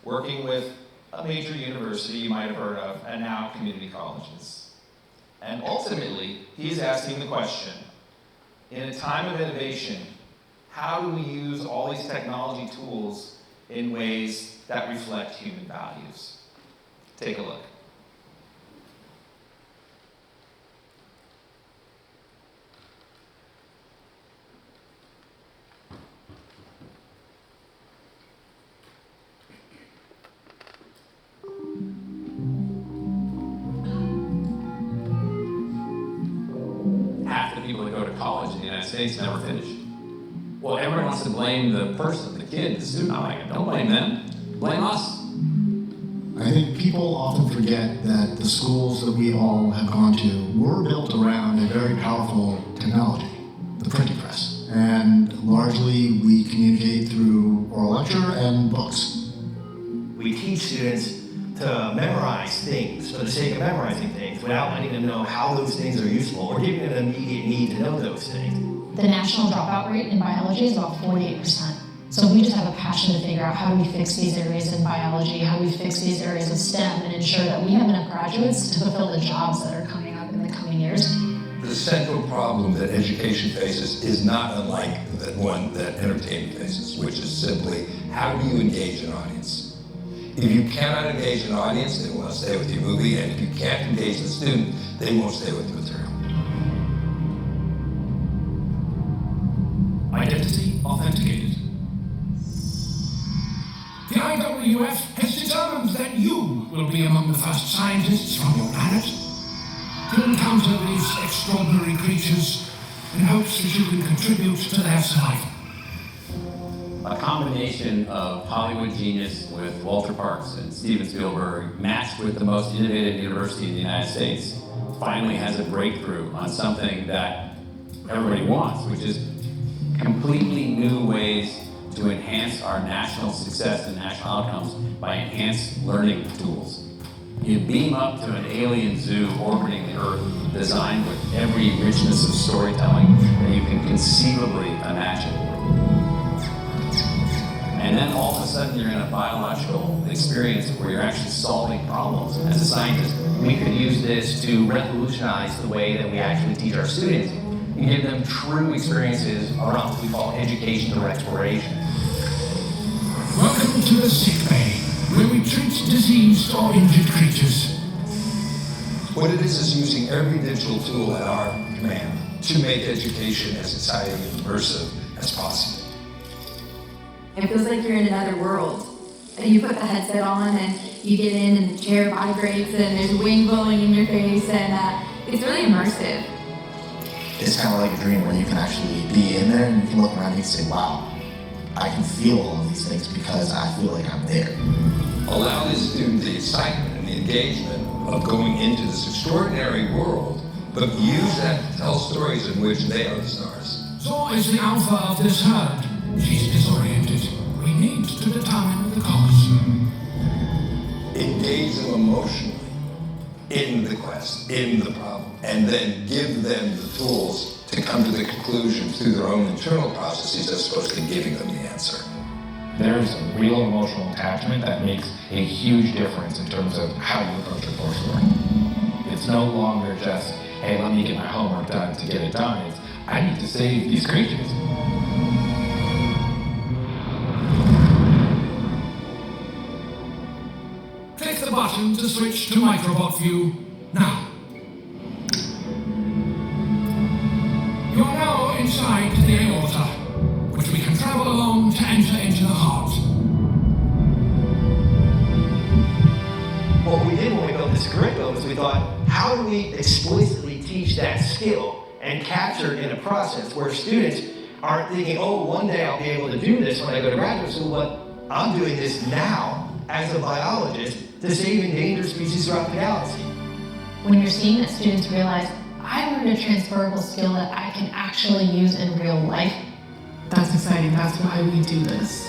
working with a major university you might have heard of, and now community colleges. And ultimately, he's asking the question, in a time of innovation, how do we use all these technology tools in ways that reflect human values? Take a look. Half the people that go to college in the United States never finish. Well, everyone wants to blame the person, the kid, the student. I'm like, don't blame them, blame us. I think people often forget that the schools that we all have gone to were built around a very powerful technology, the printing press. And largely we communicate through oral lecture and books. We teach students to memorize things for the sake of memorizing things without letting them know how those things are useful or giving them an immediate need to know those things. The national dropout rate in biology is about 48%. So we just have a passion to figure out how do we fix these areas in biology, how do we fix these areas of STEM and ensure that we have enough graduates to fulfill the jobs that are coming up in the coming years. The central problem that education faces is not unlike the one that entertainment faces, which is simply how do you engage an audience? If you cannot engage an audience, they won't stay with your movie, and if you can't engage the student, they won't stay with the material. Identity authenticated. The IWF has determined that you will be among the first scientists from your planet to encounter these extraordinary creatures in hopes that you can contribute to their survival. A combination of Hollywood genius with Walter Parks and Steven Spielberg matched with the most innovative university in the United States finally has a breakthrough on something that everybody wants, which is completely new ways to enhance our national success and national outcomes by enhanced learning tools. You beam up to an alien zoo orbiting the Earth, designed with every richness of storytelling that you can conceivably imagine. And then all of a sudden you're in a biological experience where you're actually solving problems. As a scientist, We could use this to revolutionize the way that we actually teach our students and give them true experiences around what we call education through exploration. Welcome to the sick bay, where we treat diseased or injured creatures. What it is using every digital tool at our command to make education as exciting and immersive as possible. It feels like you're in another world. You put the headset on and you get in and the chair vibrates and there's wind blowing in your face and it's really immersive. It's kind of like a dream where you can actually be in there and you can look around and you can say, wow, I can feel all of these things because I feel like I'm there. Allow the student the excitement and the engagement of going into this extraordinary world, but use that to tell stories in which they are the stars. Zor is the alpha of this herd. She's disoriented. We need to determine the cause. Engage them emotionally in the quest, in the problem, and then give them the tools to come to the conclusion through their own internal processes as opposed to giving them the answer. There's a real emotional attachment that makes a huge difference in terms of how you approach your coursework. It's no longer just, hey, let me get my homework done to get it done. It's, I need to save these creatures. Click the button to switch to microbot view now. You're now inside the aorta, which we can travel along to enter into the heart. What we did when we built this curriculum is we thought, how do we explicitly teach that skill and capture it in a process where students aren't thinking, oh, one day I'll be able to do this when I go to graduate school, but I'm doing this now as a biologist to save endangered species throughout the galaxy. When you're seeing that students realize, I learned a transferable skill that I can actually use in real life. That's exciting. That's why we do this.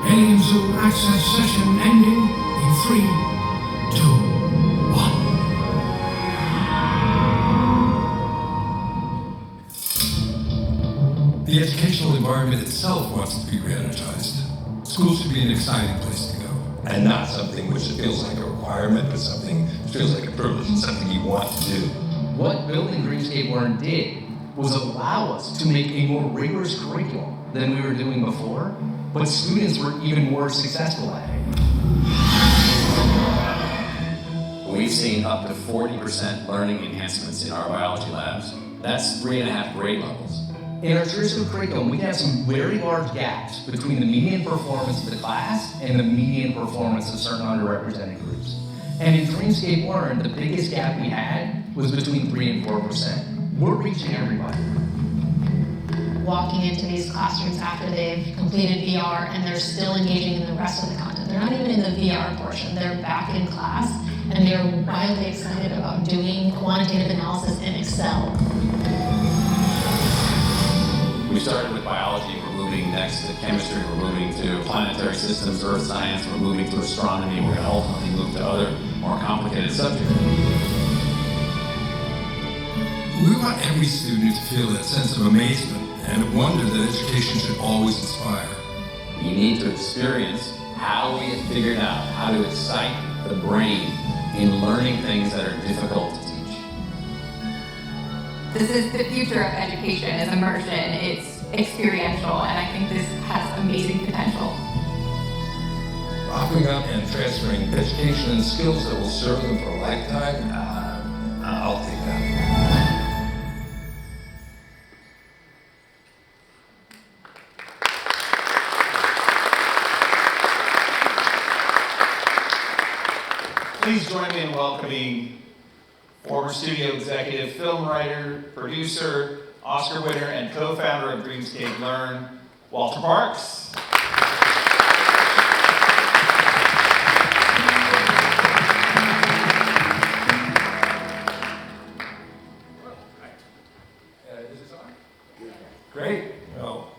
Alien Zoo access session ending in 3, 2, 1. The educational environment itself wants to be re-energized. Schools should be an exciting place to go, and not something which feels like a requirement, but something that feels like a privilege and something you want to do. what building Dreamscape Learn did was allow us to make a more rigorous curriculum than we were doing before, but students were even more successful at it. We've seen up to 40% learning enhancements in our biology labs. That's 3.5 grade levels. In our traditional curriculum, we have some very large gaps between the median performance of the class and the median performance of certain underrepresented groups. And in Dreamscape Learn, the biggest gap we had was between 3 and 4%. We're reaching everybody. Walking into these classrooms after they've completed VR and they're still engaging in the rest of the content. They're not even in the VR portion. They're back in class and they're wildly excited about doing quantitative analysis in Excel. We started with biology, we're moving next to chemistry, we're moving to planetary systems, earth science, we're moving to astronomy, we're going to ultimately move to other more complicated subjects. We want every student to feel that sense of amazement and wonder that education should always inspire. You need to experience how we have figured out how to excite the brain in learning things that are difficult to teach. This is the future of education, is immersion, it's experiential, and I think this has amazing potential. Offering up and transferring education and skills that will serve them for a lifetime, I'll take that. Please join me in welcoming former studio executive, film writer, producer, Oscar winner, and co-founder of Dreamscape Learn, Walter Parks. Is this on? Great. Well,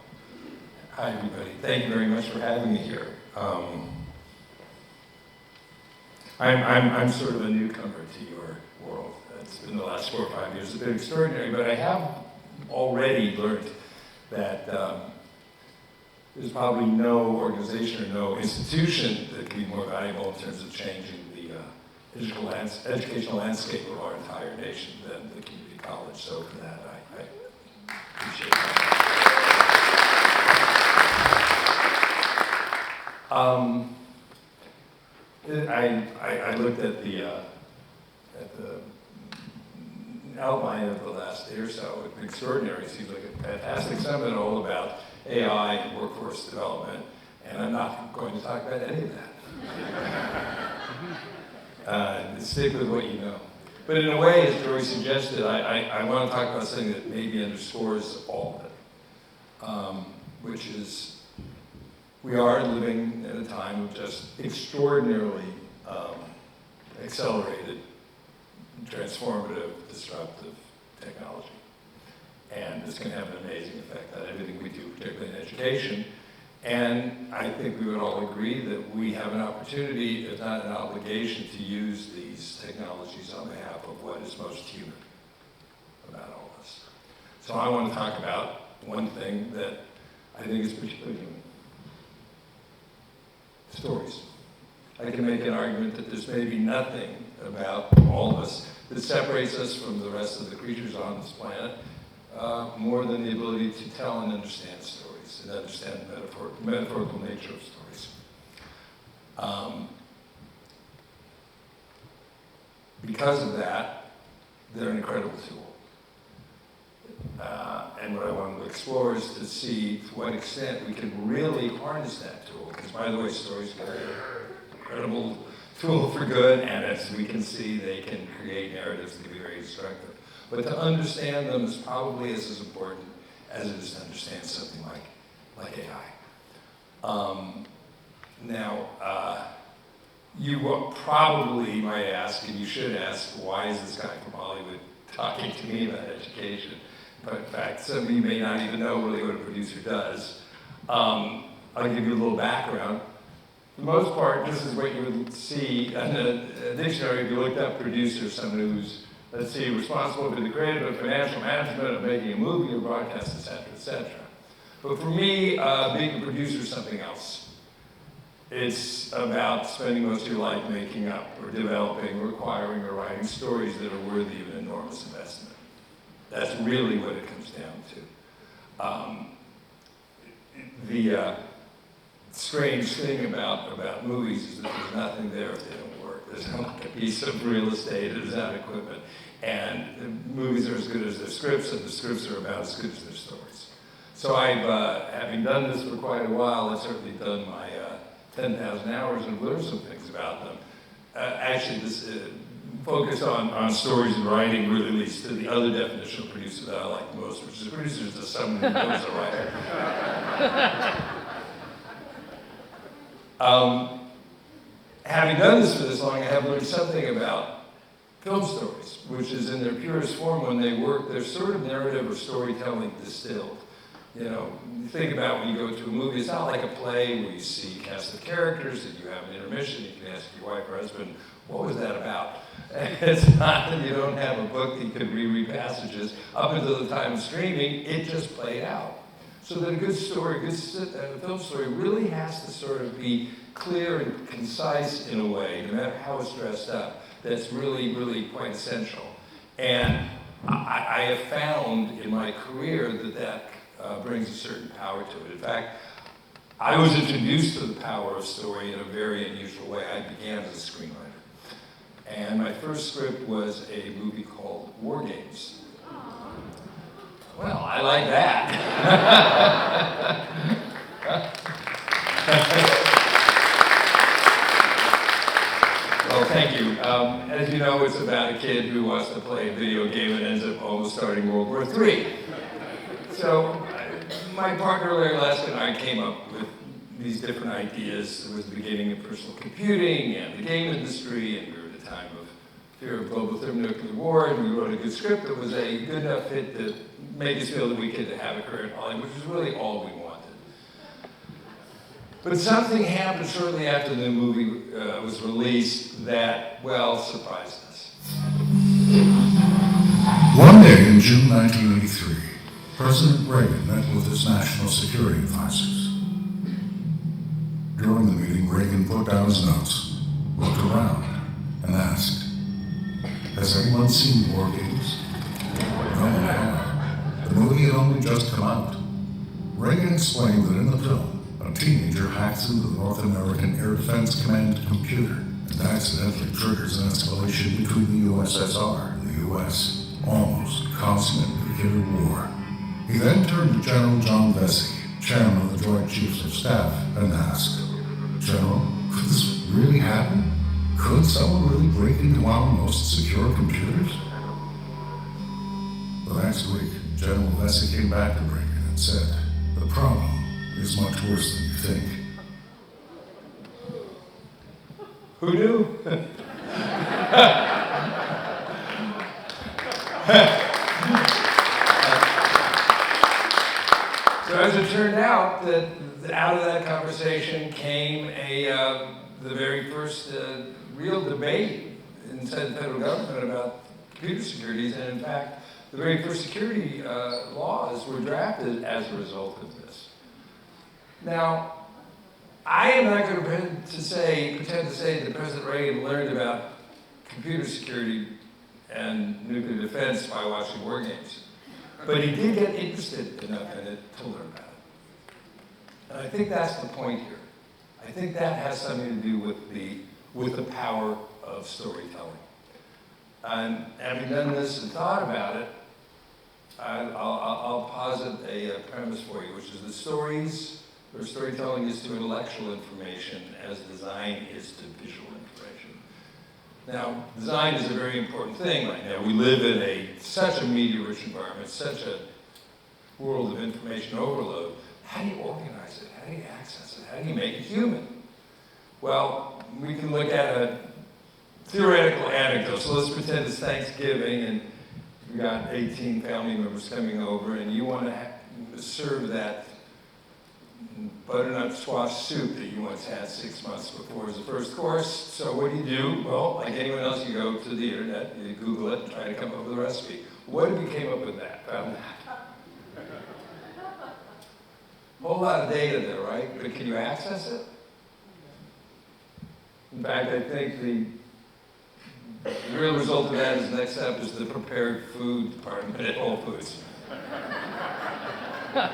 hi everybody. Thank you very much for having me here. I'm sort of a newcomer to your world. It's been the last 4 or 5 years a bit extraordinary, but I have already learned that there's probably no organization or no institution that can be more valuable in terms of changing the educational landscape of our entire nation than the community college. So for that, I appreciate that. I looked at the outline of the last day or so. It's extraordinary. It seems like a fantastic summit all about AI and workforce development, and I'm not going to talk about any of that. Stick with what you know. But in a way, as Jory suggested, I want to talk about something that maybe underscores all of it, which is we are living at a time of just extraordinarily accelerated, transformative, disruptive technology. And it's going to have an amazing effect on everything we do, particularly in education. And I think we would all agree that we have an opportunity, if not an obligation, to use these technologies on behalf of what is most human about all of us. So I want to talk about one thing that I think is particularly human. Stories. I can make an argument that there's maybe nothing about all of us that separates us from the rest of the creatures on this planet more than the ability to tell and understand stories and understand the metaphorical nature of stories. Because of that, they're an incredible tool. And what I wanted to explore is to see to what extent we can really harness that tool. Because, by the way, stories are an incredible tool for good, and as we can see, they can create narratives that can be very destructive. But to understand them is probably as important as it is to understand something like AI. You probably might ask, and you should ask, why is this guy from Hollywood talking to me about education? But in fact, some of you may not even know really what a producer does. I'll give you a little background. For the most part, this is what you would see in a dictionary if you looked up producer, someone who's, let's see, responsible for the creative and financial management of making a movie or broadcast, et cetera, et cetera. But for me, being a producer is something else. It's about spending most of your life making up or developing, or acquiring, or writing stories that are worthy of an enormous investment. That's really what it comes down to. The strange thing about movies is that there's nothing there if they don't work. There's not like a piece of real estate, there's not equipment. And movies are as good as their scripts, and the scripts are about as good as their stories. So I've, having done this for quite a while, I've certainly done my 10,000 hours and learned some things about them. Actually, this focus on stories and writing really leads to the other definition of producer that I like the most, which is a producer is just someone who knows a writer. Having done this for this long, I have learned something about film stories, which is in their purest form when they work, they're sort of narrative or storytelling distilled. You know, you think about when you go to a movie, it's not like a play where you see cast of characters and you have an intermission, you can ask your wife or husband, what was that about? It's not that you don't have a book that you can reread passages. Up until the time of streaming, it just played out. So that a good story, a good film story really has to sort of be clear and concise in a way, no matter how it's dressed up. That's really, really quite essential. And I have found in my career that brings a certain power to it. In fact, I was introduced to the power of story in a very unusual way. I began as a screenwriter. And my first script was a movie called War Games. Well, I like that. Well, thank you. As you know, it's about a kid who wants to play a video game and ends up almost starting World War III. So my partner Larry Laskin and I came up with these different ideas. It was the beginning of personal computing and the game industry, and we were at a time of fear of global thermonuclear war, and we wrote a good script that was a good enough fit to make us feel that we could have a career in Hollywood, which was really all we wanted. But something happened shortly after the movie was released that, well, surprised us. One day in June 1983, President Reagan met with his national security advisors. During the meeting, Reagan put down his notes, looked around, and asked, "Has anyone seen War Games?" No, the movie had only just come out. Reagan explained that in the film, a teenager hacks into the North American Air Defense Command computer and accidentally triggers an escalation between the USSR and the US, almost consummate nuclear war. He then turned to General John Vesey, chairman of the Joint Chiefs of Staff, and asked, "General, could this really happen? Could someone really break into our most secure computers?" The next week, General Vesey came back to Reagan and said, "The problem is much worse than you think." Who knew? So as it turned out, that out of that conversation came the very first real debate inside the federal government about computer securities, and in fact, the very first security laws were drafted as a result of this. Now, I am not going to pretend to say that President Reagan learned about computer security and nuclear defense by watching War Games. But he did get interested enough in it to learn about it. And I think that's the point here. I think that has something to do with the power of storytelling. And having done this and thought about it, I'll posit a premise for you, which is that storytelling is to intellectual information as design is to visual information. Now, design is a very important thing right now. We live in such a media-rich environment, such a world of information overload. How do you organize it? How do you access it? How do you make it human? Well, we can look at a theoretical anecdote. So let's pretend it's Thanksgiving and you've got 18 family members coming over and you want to serve that butternut squash soup that you once had 6 months before as the first course. So what do? Well, like anyone else, you go to the internet, you Google it, and try to come up with a recipe. What if you came up with that? Found that. Whole lot of data there, right? But can you access it? fact, I think the real result of that is the next step is the prepared food department at Whole Foods. But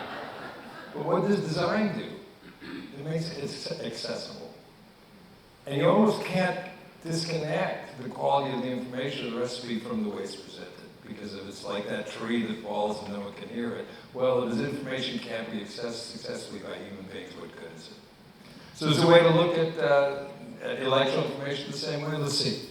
what does design do? It makes it accessible. And you almost can't disconnect the quality of the information of the recipe from the way it's presented. Because if it's like that tree that falls and no one can hear it, well, if this information can't be accessed successfully by human beings, what good is it? So there's a way to look at electoral information the same way. Let's see.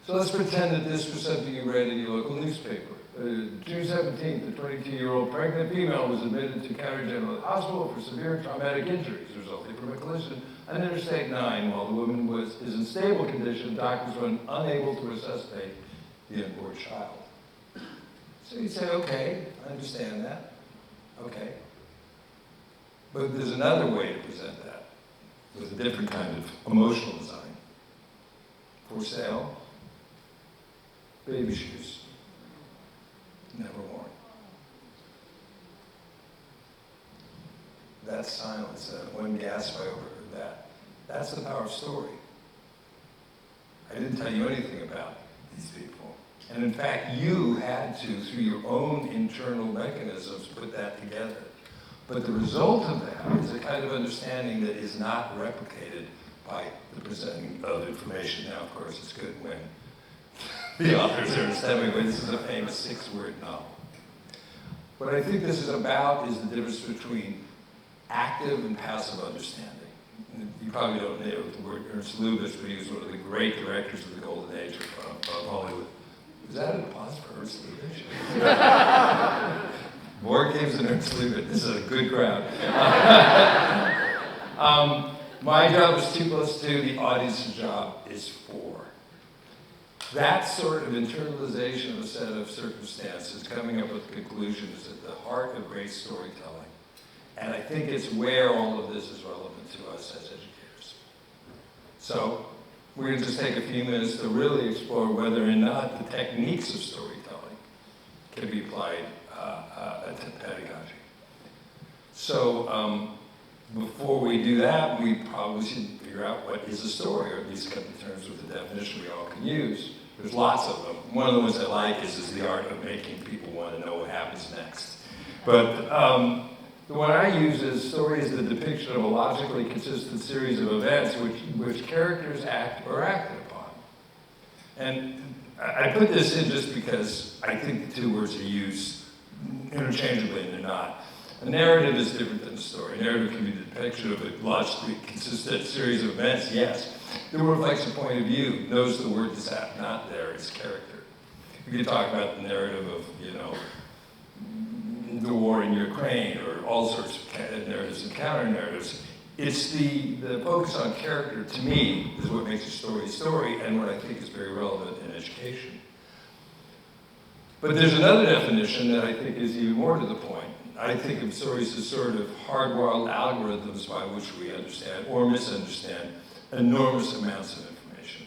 So let's pretend that this was something you read in your local newspaper. June 17th, a 22-year-old pregnant female was admitted to County General Hospital for severe traumatic injuries resulting from a collision on Interstate 9. While the woman is in stable condition, doctors were unable to resuscitate the unborn child. So you say, okay, I understand that. Okay. But there's another way to present that with a different kind of emotional design. For sale, baby shoes, never worn. That's silence. One gasp I overheard that. That's the power of story. I didn't tell you anything about these people. And in fact, you had to, through your own internal mechanisms, put that together. But the result of that is a kind of understanding that is not replicated by the presenting of information. Now, of course, it's good when the authors are understanding, but this is a famous 6-word novel. What I think this is about is the difference between active and passive understanding. You probably don't know the word Ernst Lubitsch, but he was one of the great directors of the golden age of Hollywood. Was that an applause for Ernst Lubitsch? More games than Ernst Lubitsch. This is a good crowd. My job is 2 + 2. The audience's job is 4. That sort of internalization of a set of circumstances, coming up with conclusions, is at the heart of great storytelling. And I think it's where all of this is relevant to us as educators. So we're going to just take a few minutes to really explore whether or not the techniques of storytelling can be applied to pedagogy. So before we do that, we probably should figure out what is a story, or at least come to terms with the definition we all can use. There's lots of them. One of the ones I like is the art of making people want to know what happens next. But the one I use is story is the depiction of a logically consistent series of events which characters act or acted upon. And I put this in just because I think the 2 words are used interchangeably and they're not. A narrative is different than a story. A narrative can be the depiction of a logically consistent series of events, yes. The word reflects a point of view, knows the word that's not there, it's character. We could talk about the narrative of, the war in Ukraine, or all sorts of narratives and counter-narratives. It's the focus on character, to me, is what makes a story, and what I think is very relevant in education. But there's another definition that I think is even more to the point. I think of stories as sort of hardwired algorithms by which we understand or misunderstand enormous amounts of information.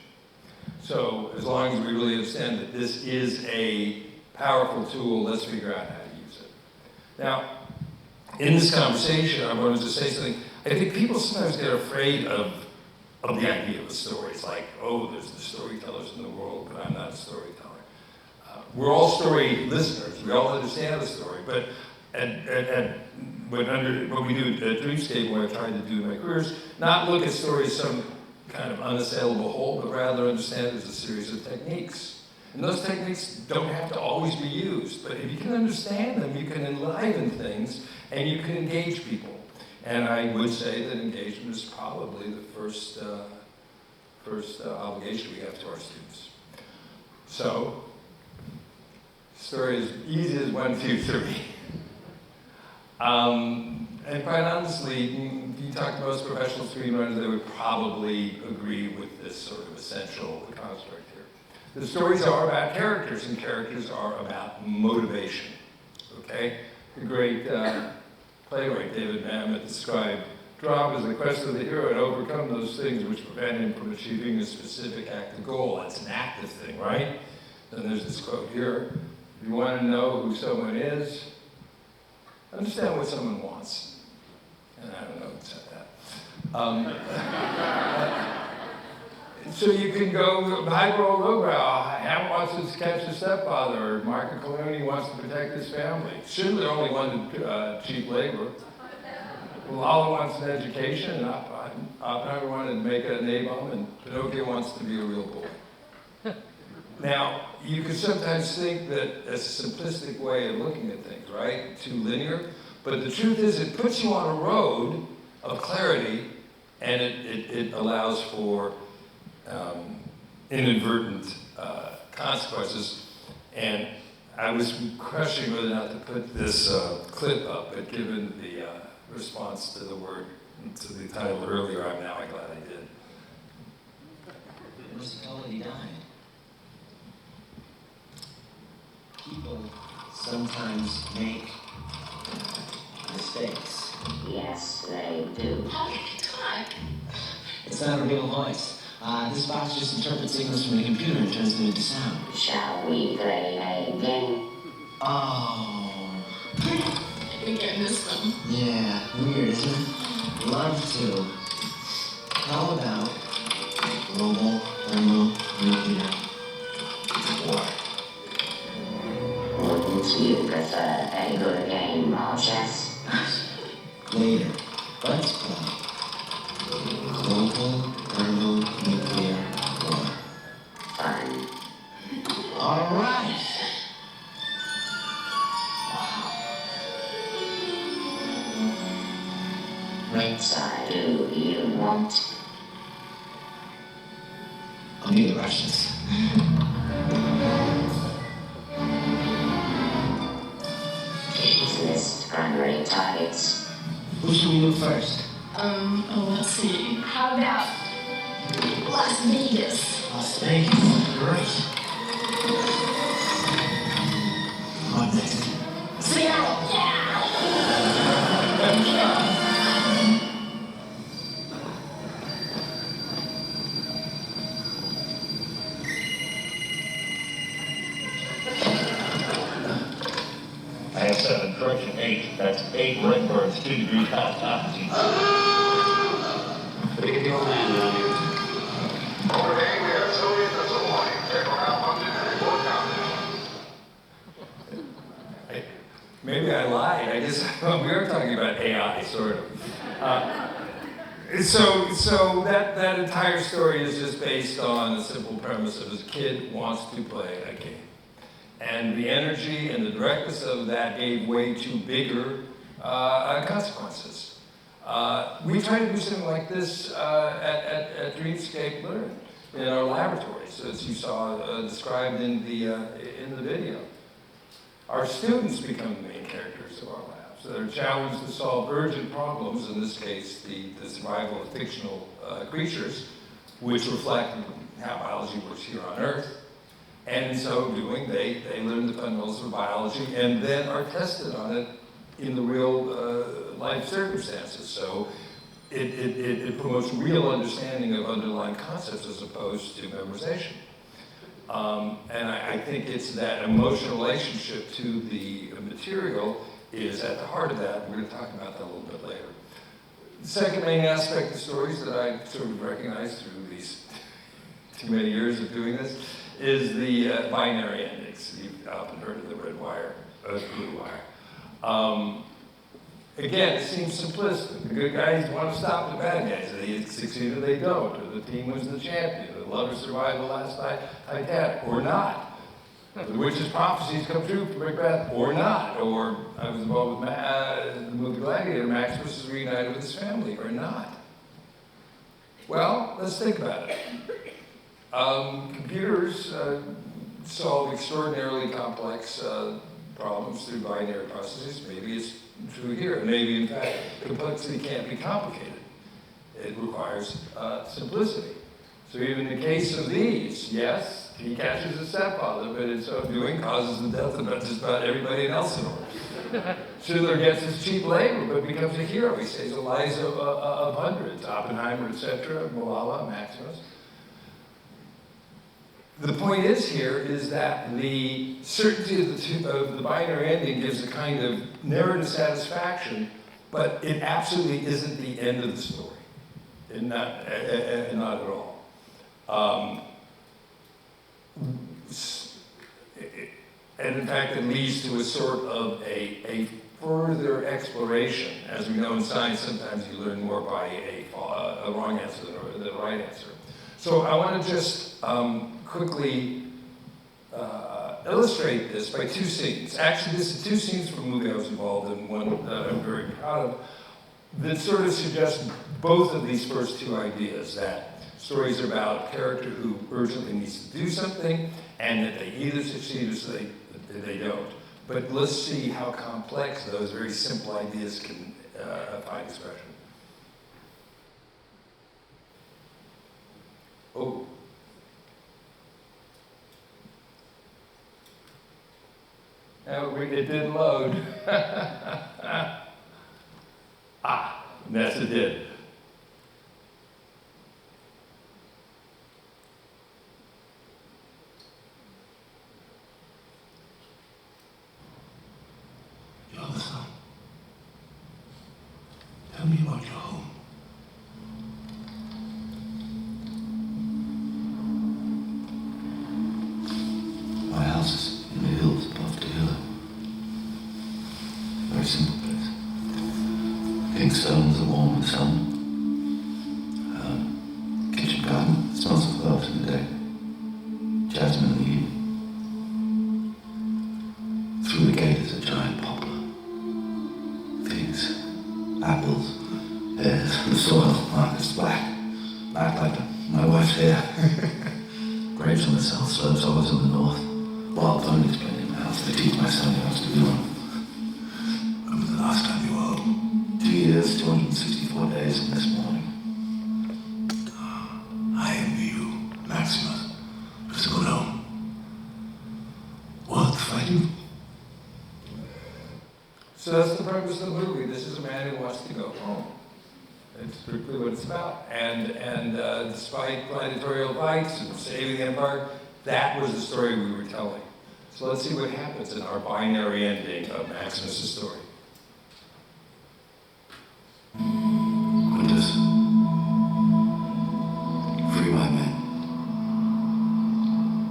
So as long as we really understand that this is a powerful tool, let's figure out how to use it. Now, in this conversation, I wanted to say something. I think people sometimes get afraid of the idea of a story. It's like, oh, there's the storytellers in the world, but I'm not a storyteller. We're all story listeners. We all understand the story, but what we do at Dreamscape, what I've tried to do in my career, is not look at stories as some kind of unassailable whole, but rather understand it as a series of techniques. And those techniques don't have to always be used, but if you can understand them, you can enliven things and you can engage people. And I would say that engagement is probably the first obligation we have to our students. So, story is easy as 1, 2, 3. And quite honestly, if you talk to most professional screenwriters, they would probably agree with this sort of essential construct here. The stories are about characters, and characters are about motivation. Okay? The great playwright David Mamet described drama as the quest of the hero to overcome those things which prevent him from achieving a specific active goal. That's an active thing, right? Then there's this quote here. If you want to know who someone is, understand what someone wants. And I don't know who said that. So you can go highbrow, lowbrow. Ham wants to catch his stepfather, or Marco Coloni wants to protect his family. Schindler only wanted cheap labor. Lala wants an education, and Oppenheimer wanted to make a name, and Pinocchio wants to be a real boy. Now, you could sometimes think that that's a simplistic way of looking at things, right? Too linear. But the truth is, it puts you on a road of clarity, and it allows for inadvertent consequences. And I was questioning whether or not to put this clip up, but given the response to the word, to the title earlier, I'm glad I did. Mr. Kennedy died. People sometimes make mistakes. Yes, they do. How can you talk? It's not a real voice. This box just interprets signals from the computer and turns them into sound. Shall we play a game? Oh. I think I missed them. Yeah, weird, isn't it? Love to. How about global thermonuclear war? Wouldn't you prefer a good game of chess? Later, let's play global thermonuclear war. Fun. All right. Which side do you want? I'll be the Russians. Please list primary targets. Who should we look first? Let's see. How about Las Vegas? Las Vegas. Great. What next? Seattle. Yeah! I have 7, correction 8. That's 8 redbirds, 2 degrees past altitude. Pretty good old man around here. Overhead, we have Soviet missile warning. Aircraft malfunction and report down. Maybe I lied. I guess we were talking about AI, sort of. So that entire story is just based on the simple premise of a kid wants to play a game. And the energy and the directness of that gave way to bigger consequences. We try to do something like this at Dreamscape Learn in our laboratories, as you saw described in the video. Our students become the main characters of our labs. They're challenged to solve urgent problems, in this case, the survival of fictional creatures, which reflect how biology works here on Earth. And in so doing, they learn the fundamentals of biology and then are tested on it in the real life circumstances. So it promotes real understanding of underlying concepts as opposed to memorization. And I think it's that emotional relationship to the material is at the heart of that. We're going to talk about that a little bit later. The second main aspect of stories that I sort of recognize through these too many years of doing this is the binary endings. You've often heard of the red wire, blue wire. Again, it seems simplistic. The good guys want to stop the bad guys. They succeed or they don't. Or the team wins the champion. The lovers survive the last Titanic. Or not. The witch's prophecies come true for Macbeth. Or not. Or I was involved with the movie Gladiator. Maximus is reunited with his family. Or not. Well, let's think about it. Computers solve extraordinarily complex problems through binary processes. Maybe it's true here. Maybe, in fact, complexity can't be complicated. It requires simplicity. So even in the case of these, yes, he catches his stepfather, but in so doing causes the death of just about everybody else in order. Schindler gets his cheap labor, but becomes a hero. He saves the lives of hundreds, Oppenheimer, etc., Malala, Maximus. The point is that the certainty of the binary ending gives a kind of narrative satisfaction, but it absolutely isn't the end of the story, and not at all. And in fact, it leads to a sort of a further exploration. As we know in science, sometimes you learn more by a wrong answer than the right answer. So I want to just quickly illustrate this by two scenes. Actually, this is two scenes from a movie I was involved in, one that I'm very proud of, that sort of suggest both of these first two ideas, that stories are about a character who urgently needs to do something, and that they either succeed or they don't. But let's see how complex those very simple ideas can find expression. Oh. No, it didn't load. Yes, it did. You're the son. Tell me about your home. My house is in the hills above the hill. Very simple place. Pink stones are warm in the sun. Kitchen garden, it smells of herbs in the day. Jasmine in the evening. Through the gate is a giant poplar. Figs, apples, pears. The soil is black. Black like my wife's hair. Grapes on the south slopes, olives on the north. Wild ponies playing in the house. They teach my son how to do one. When was the last time you were home? 2 years, 264 days from this morning. I envy you, Maximus. Just go home. Worth fighting. So that's the purpose of the movie. This is a man who wants to go home. It's strictly what it's about. And despite gladiatorial fights and saving the empire, that was the story we were telling. So let's see what happens in our binary ending of Maximus' story. Quintus, free my men.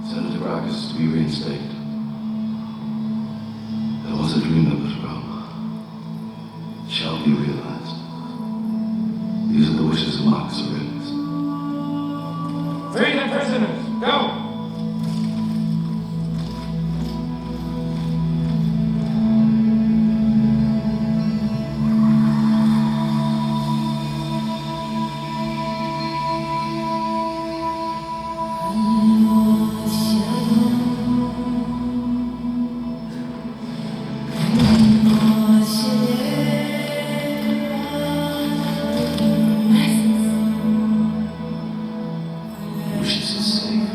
Senator Gracchus is to be reinstated. There was a dream of it, Rome. It shall be realized. These are the wishes of Marcus Aurelius. Free the prisoners! Go! Wishes is safe.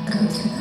Go to them.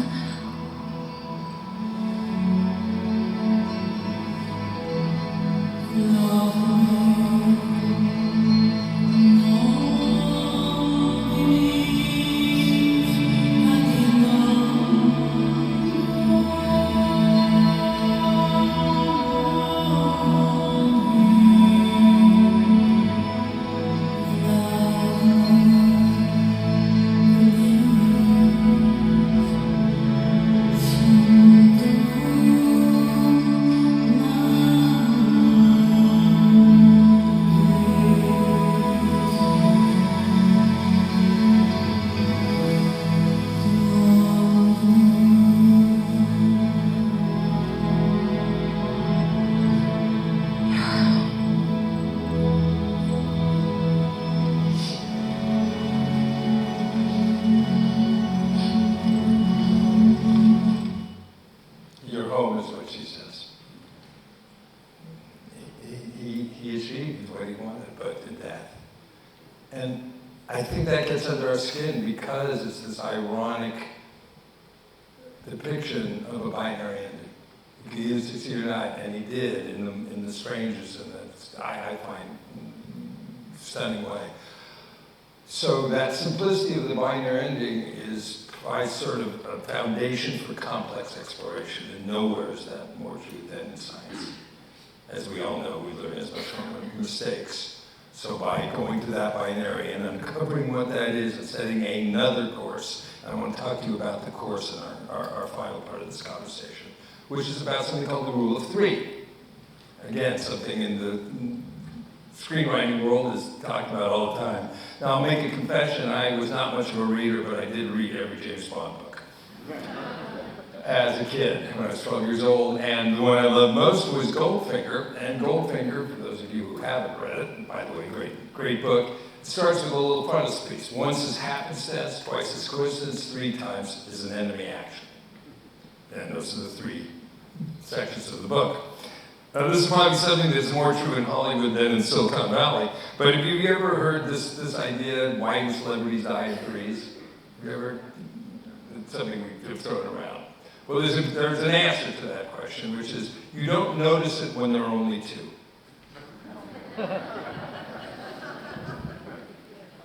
Your home is what she says. He achieved what he wanted, but did that. And I think that gets under our skin because it's this ironic depiction of a binary ending. You could either succeed or not, and he did in the strangest and I find stunning way. So that simplicity of the binary ending provides sort of a foundation for complex exploration, and nowhere is that more true than in science. As we all know, we learn as much from mistakes. So by going to that binary and uncovering what that is and setting another course, I want to talk to you about the course in our final part of this conversation, which is about something called the rule of three. Again, something in the screenwriting world is talked about all the time. Now, I'll make a confession. I was not much of a reader, but I did read every James Bond book as a kid when I was 12 years old. And the one I loved most was Goldfinger. And Goldfinger, for those of you who haven't read it, and by the way, great book, it starts with a little frontispiece. Once is happenstance, twice is coincidence, 3 times is an enemy action. And those are the 3 sections of the book. Now, this is probably something that's more true in Hollywood than in Silicon Valley, but have you ever heard this idea, why do celebrities die in threes? Have you ever? It's something we've thrown around. Well, there's an answer to that question, which is you don't notice it when there are only 2.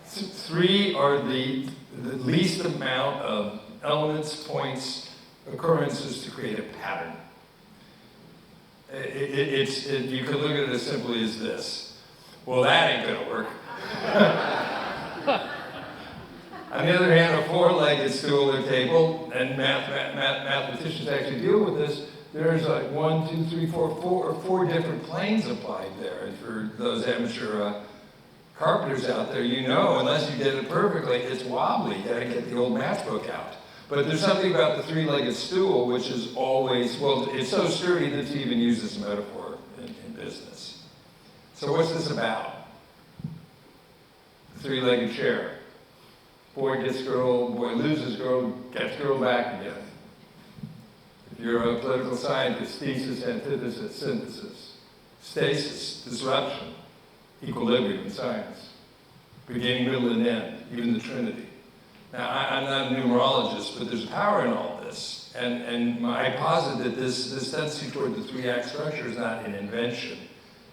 3 are the least amount of elements, points, occurrences to create a pattern. You could look at it as simply as this. Well, that ain't gonna work. On the other hand, a 4-legged stool or table, and mathematicians actually deal with this, there's like 1, 2, 3, 4 different planes applied there. And for those amateur carpenters out there, you know, unless you did it perfectly, it's wobbly. You gotta get the old matchbook out. But there's something about the 3-legged stool which is always, well, it's so sturdy that you even use this metaphor in business. So what's this about? The 3-legged chair. Boy gets girl, boy loses girl, gets girl back again. If you're a political scientist, thesis, antithesis, synthesis, stasis, disruption, equilibrium in science, beginning, middle, and end, even the Trinity. Now, I'm not a numerologist, but there's power in all this. And I posit that this tendency toward the 3-act structure is not an invention.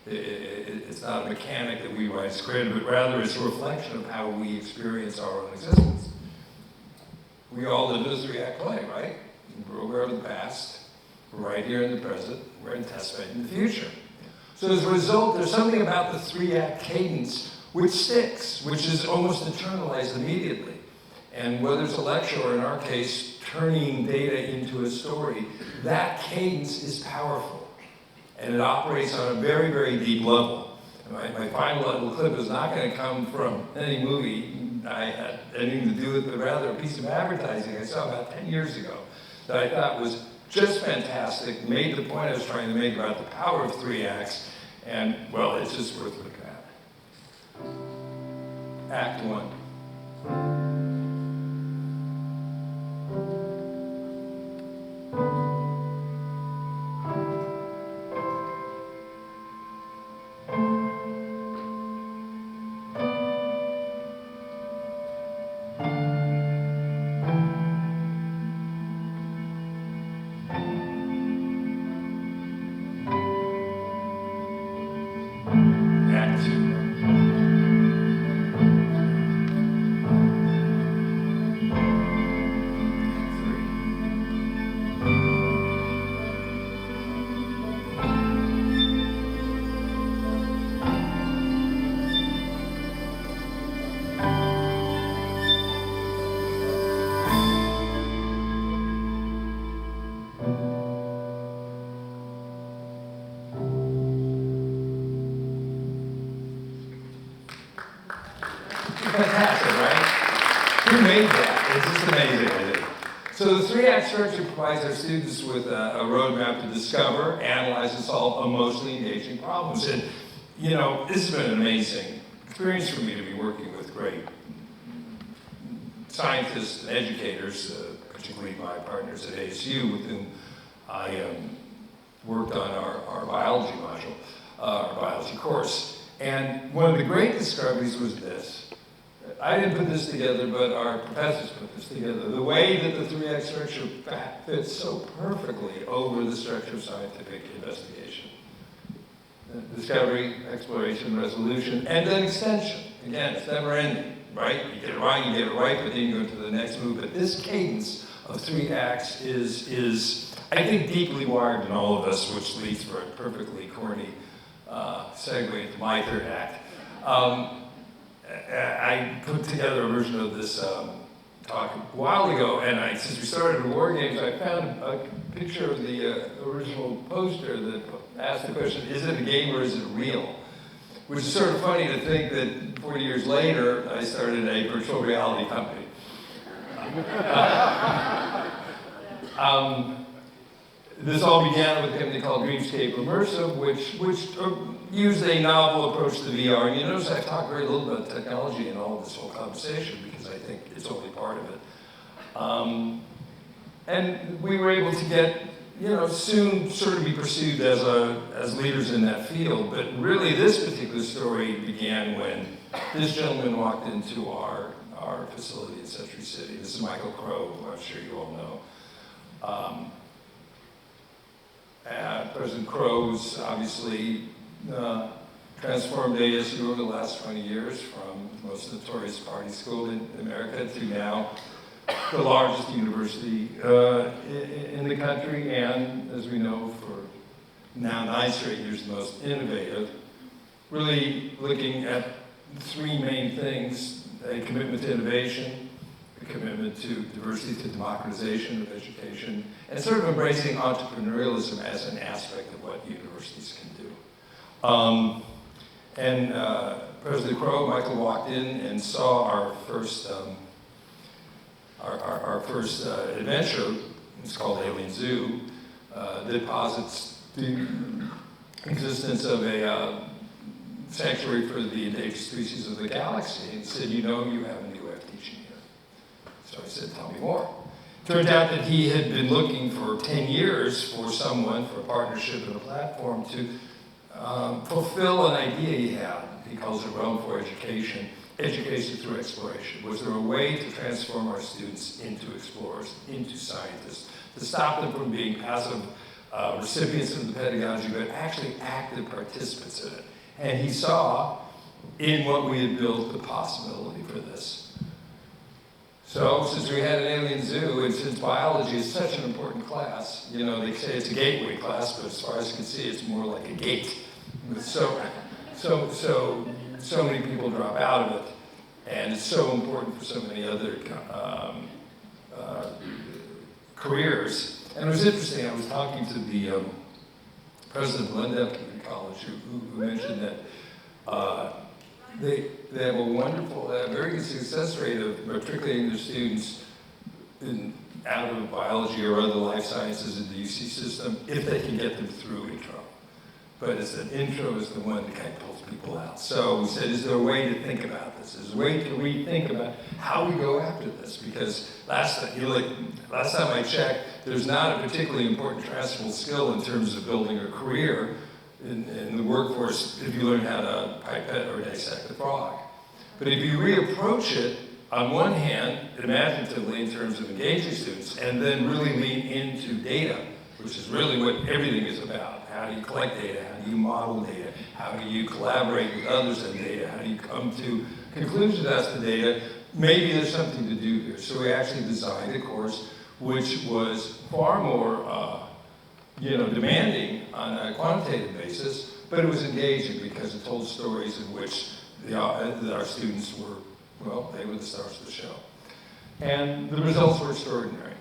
It's not a mechanic that we once created, but rather it's a reflection of how we experience our own existence. We all live in a 3-act play, right? We're aware of the past, we're right here in the present, we're anticipating the future. So as a result, there's something about the 3-act cadence which sticks, which is almost internalized immediately. And whether it's a lecture or in our case, turning data into a story, that cadence is powerful. And it operates on a very, very deep level. My final little clip is not going to come from any movie I had anything to do with, but rather a piece of advertising I saw about 10 years ago that I thought was just fantastic, made the point I was trying to make about the power of 3 acts, and, well, it's just worth looking at. Act 1. Act 2. Fantastic, right? Who made that? It's just amazing, I think. So the 3-act structure provides our students with a roadmap to discover, analyze, and solve emotionally engaging problems. And, you know, this has been an amazing experience for me to be working with great scientists and educators, particularly my partners at ASU, with whom I worked on our biology module, our biology course. And one of the great discoveries was this. I didn't put this together, but our professors put this together. The way that the 3-act structure fits so perfectly over the structure of scientific investigation. Discovery, exploration, resolution, and then extension. Again, it's never ending. right? You get it right, you get it right, but then you go to the next move. But this cadence of 3 acts is I think, deeply wired in all of us, which leads for a perfectly corny segue into my 3rd act. I put together a version of this talk a while ago, and since we started with War Games, I found a picture of the original poster that asked the question, is it a game or is it real? Which is sort of funny to think that 40 years later, I started a virtual reality company. This all began with a company called Dreamscape Immersive, which used a novel approach to VR. And you notice I've talked very little about technology in all of this whole conversation because I think it's only part of it. And we were able to get, soon sort of be perceived as leaders in that field. But really, this particular story began when this gentleman walked into our facility in Century City. This is Michael Crow, who I'm sure you all know. President Crow's obviously transformed ASU over the last 20 years from the most notorious party school in America to now the largest university in the country, and as we know, for now 9 straight years, the most innovative. Really looking at 3 main things: a commitment to innovation, a commitment to diversity, to democratization of education, and sort of embracing entrepreneurialism as an aspect of what universities can do. President Crow, Michael walked in and saw our first adventure. It's called Alien Zoo, that posits the existence of a sanctuary for the endangered species of the galaxy. And he said, you have a new way of teaching here. So I said, tell me more. Turned out that he had been looking for 10 years for a partnership and a platform to fulfill an idea he had. He calls it Realm for Education, education through exploration. Was there a way to transform our students into explorers, into scientists, to stop them from being passive recipients of the pedagogy, but actually active participants in it? And he saw in what we had built the possibility for this. So since we had an alien zoo, and since biology is such an important class, they say it's a gateway class, but as far as you can see, it's more like a gate. So many people drop out of it, and it's so important for so many other careers. And it was interesting, I was talking to the president of Glendale Community College, who mentioned that they have a wonderful, very good success rate of matriculating their students out of biology or other life sciences in the UC system if they can get them through intro. But it's that intro is the one that kind of pulls people out. So we said, is there a way to think about this? Is there a way to rethink about how we go after this? Because last time I checked, there's not a particularly important transferable skill in terms of building a career in the workforce if you learn how to pipette or dissect a frog. But if you reapproach it, on one hand, imaginatively in terms of engaging students, and then really lean into data, which is really what everything is about. How do you collect data? How do you model data? How do you collaborate with others on data? How do you come to conclusions as to data? Maybe there's something to do here. So we actually designed a course which was far more demanding on a quantitative basis, but it was engaging because it told stories in which our students were, they were the stars of the show. And the results were extraordinary.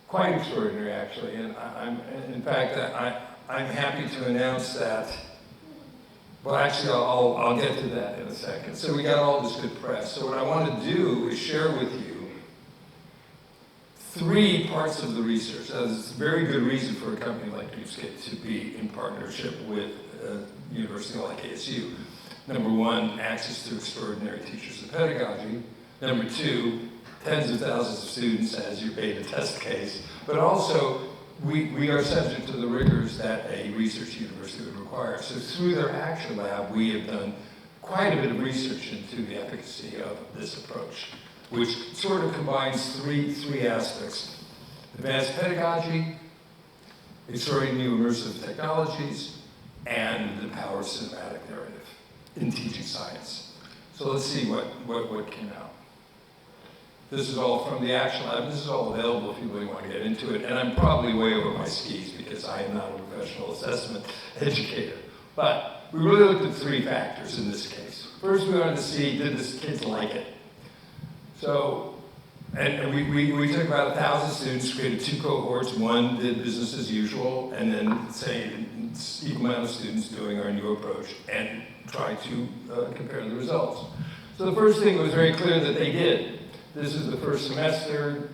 Quite extraordinary, actually. And in fact, I'm happy to announce that, I'll get to that in a second. So we got all this good press. So what I want to do is share with you 3 parts of the research. There's a very good reason for a company like Dreamscape to be in partnership with a university like ASU. Number 1, access to extraordinary teachers and pedagogy. Number 2, tens of thousands of students as your beta test case. But also, we are subject to the rigors that a research university would require. So through their action lab, we have done quite a bit of research into the efficacy of this approach, which sort of combines three aspects: advanced pedagogy, extraordinary new immersive technologies, and the power of cinematic narrative. in teaching science. So let's see what came out. This is all from the Action Lab. This is all available if you really want to get into it. And I'm probably way over my skis because I am not a professional assessment educator. But we really looked at 3 factors in this case. First, we wanted to see, did the kids like it? So, and we took about 1,000 students, created 2 cohorts. One did business as usual, and then say equal amount of students doing our new approach, and try to compare the results. So the first thing was very clear that they did. This is the first semester.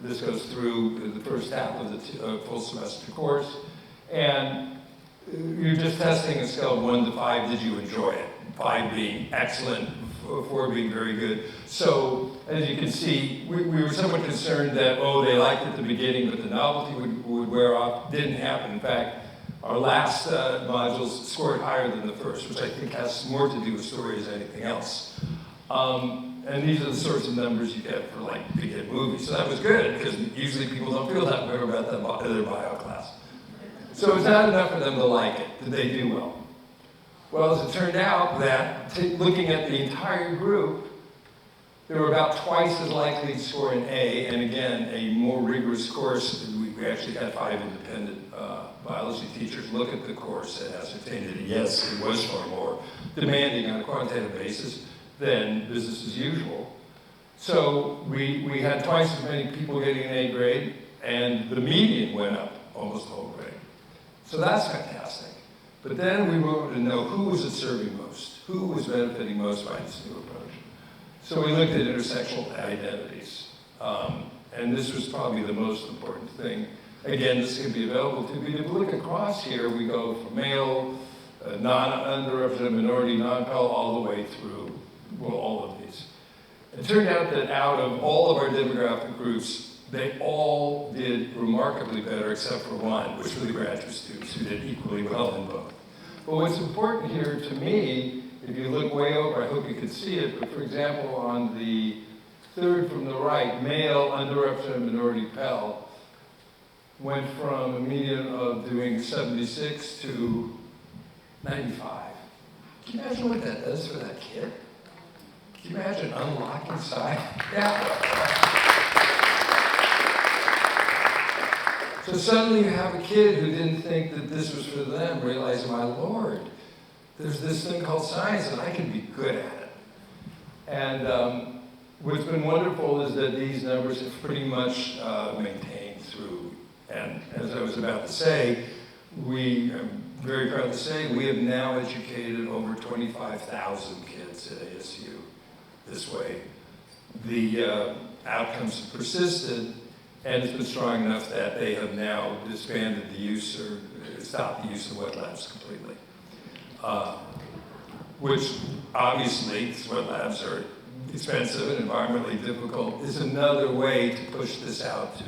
This goes through the first half of the full semester course. And you're just testing a scale of 1 to 5. Did you enjoy it? 5 being excellent, 4 being very good. So as you can see, we were somewhat concerned that, oh, they liked it at the beginning, but the novelty would wear off. Didn't happen. In fact, our last modules scored higher than the first, which I think has more to do with stories than anything else. And these are the sorts of numbers you get for like big hit movies. So that was good, because usually people don't feel that way about their bio class. So it's not enough for them to like it. Did they do well? Well, as it turned out that, looking at the entire group, they were about twice as likely to score an A, and again, a more rigorous course. We actually had 5 independent biology teachers look at the course and ascertained that yes, it was far more demanding on a quantitative basis than business as usual. So we had twice as many people getting an A grade, and the median went up almost the whole grade. So that's fantastic. But then we wanted to know who was it serving most, who was benefiting most by this new approach. So we looked at intersectional identities, and this was probably the most important thing. Again, this can be available to you. If you look across here, we go from male, underrepresented minority, non-Pell, all the way through, well, all of these. It turned out that out of all of our demographic groups, they all did remarkably better except for one, which were the graduate students who did equally well in both. But what's important here to me, if you look way over, I hope you can see it, but for example, on the 3rd from the right, male, underrepresented minority Pell, went from a median of doing 76 to 95. Can you imagine what that does for that kid? Can you imagine unlocking science? Yeah. So suddenly you have a kid who didn't think that this was for them, realize, my Lord, there's this thing called science and I can be good at it. And what's been wonderful is that these numbers have pretty much maintained through. And as I was about to say, I'm very proud to say, we have now educated over 25,000 kids at ASU this way. The outcomes have persisted, and it's been strong enough that they have now disbanded the use or stopped the use of wet labs completely. Which obviously, wet labs are expensive and environmentally difficult, is another way to push this out to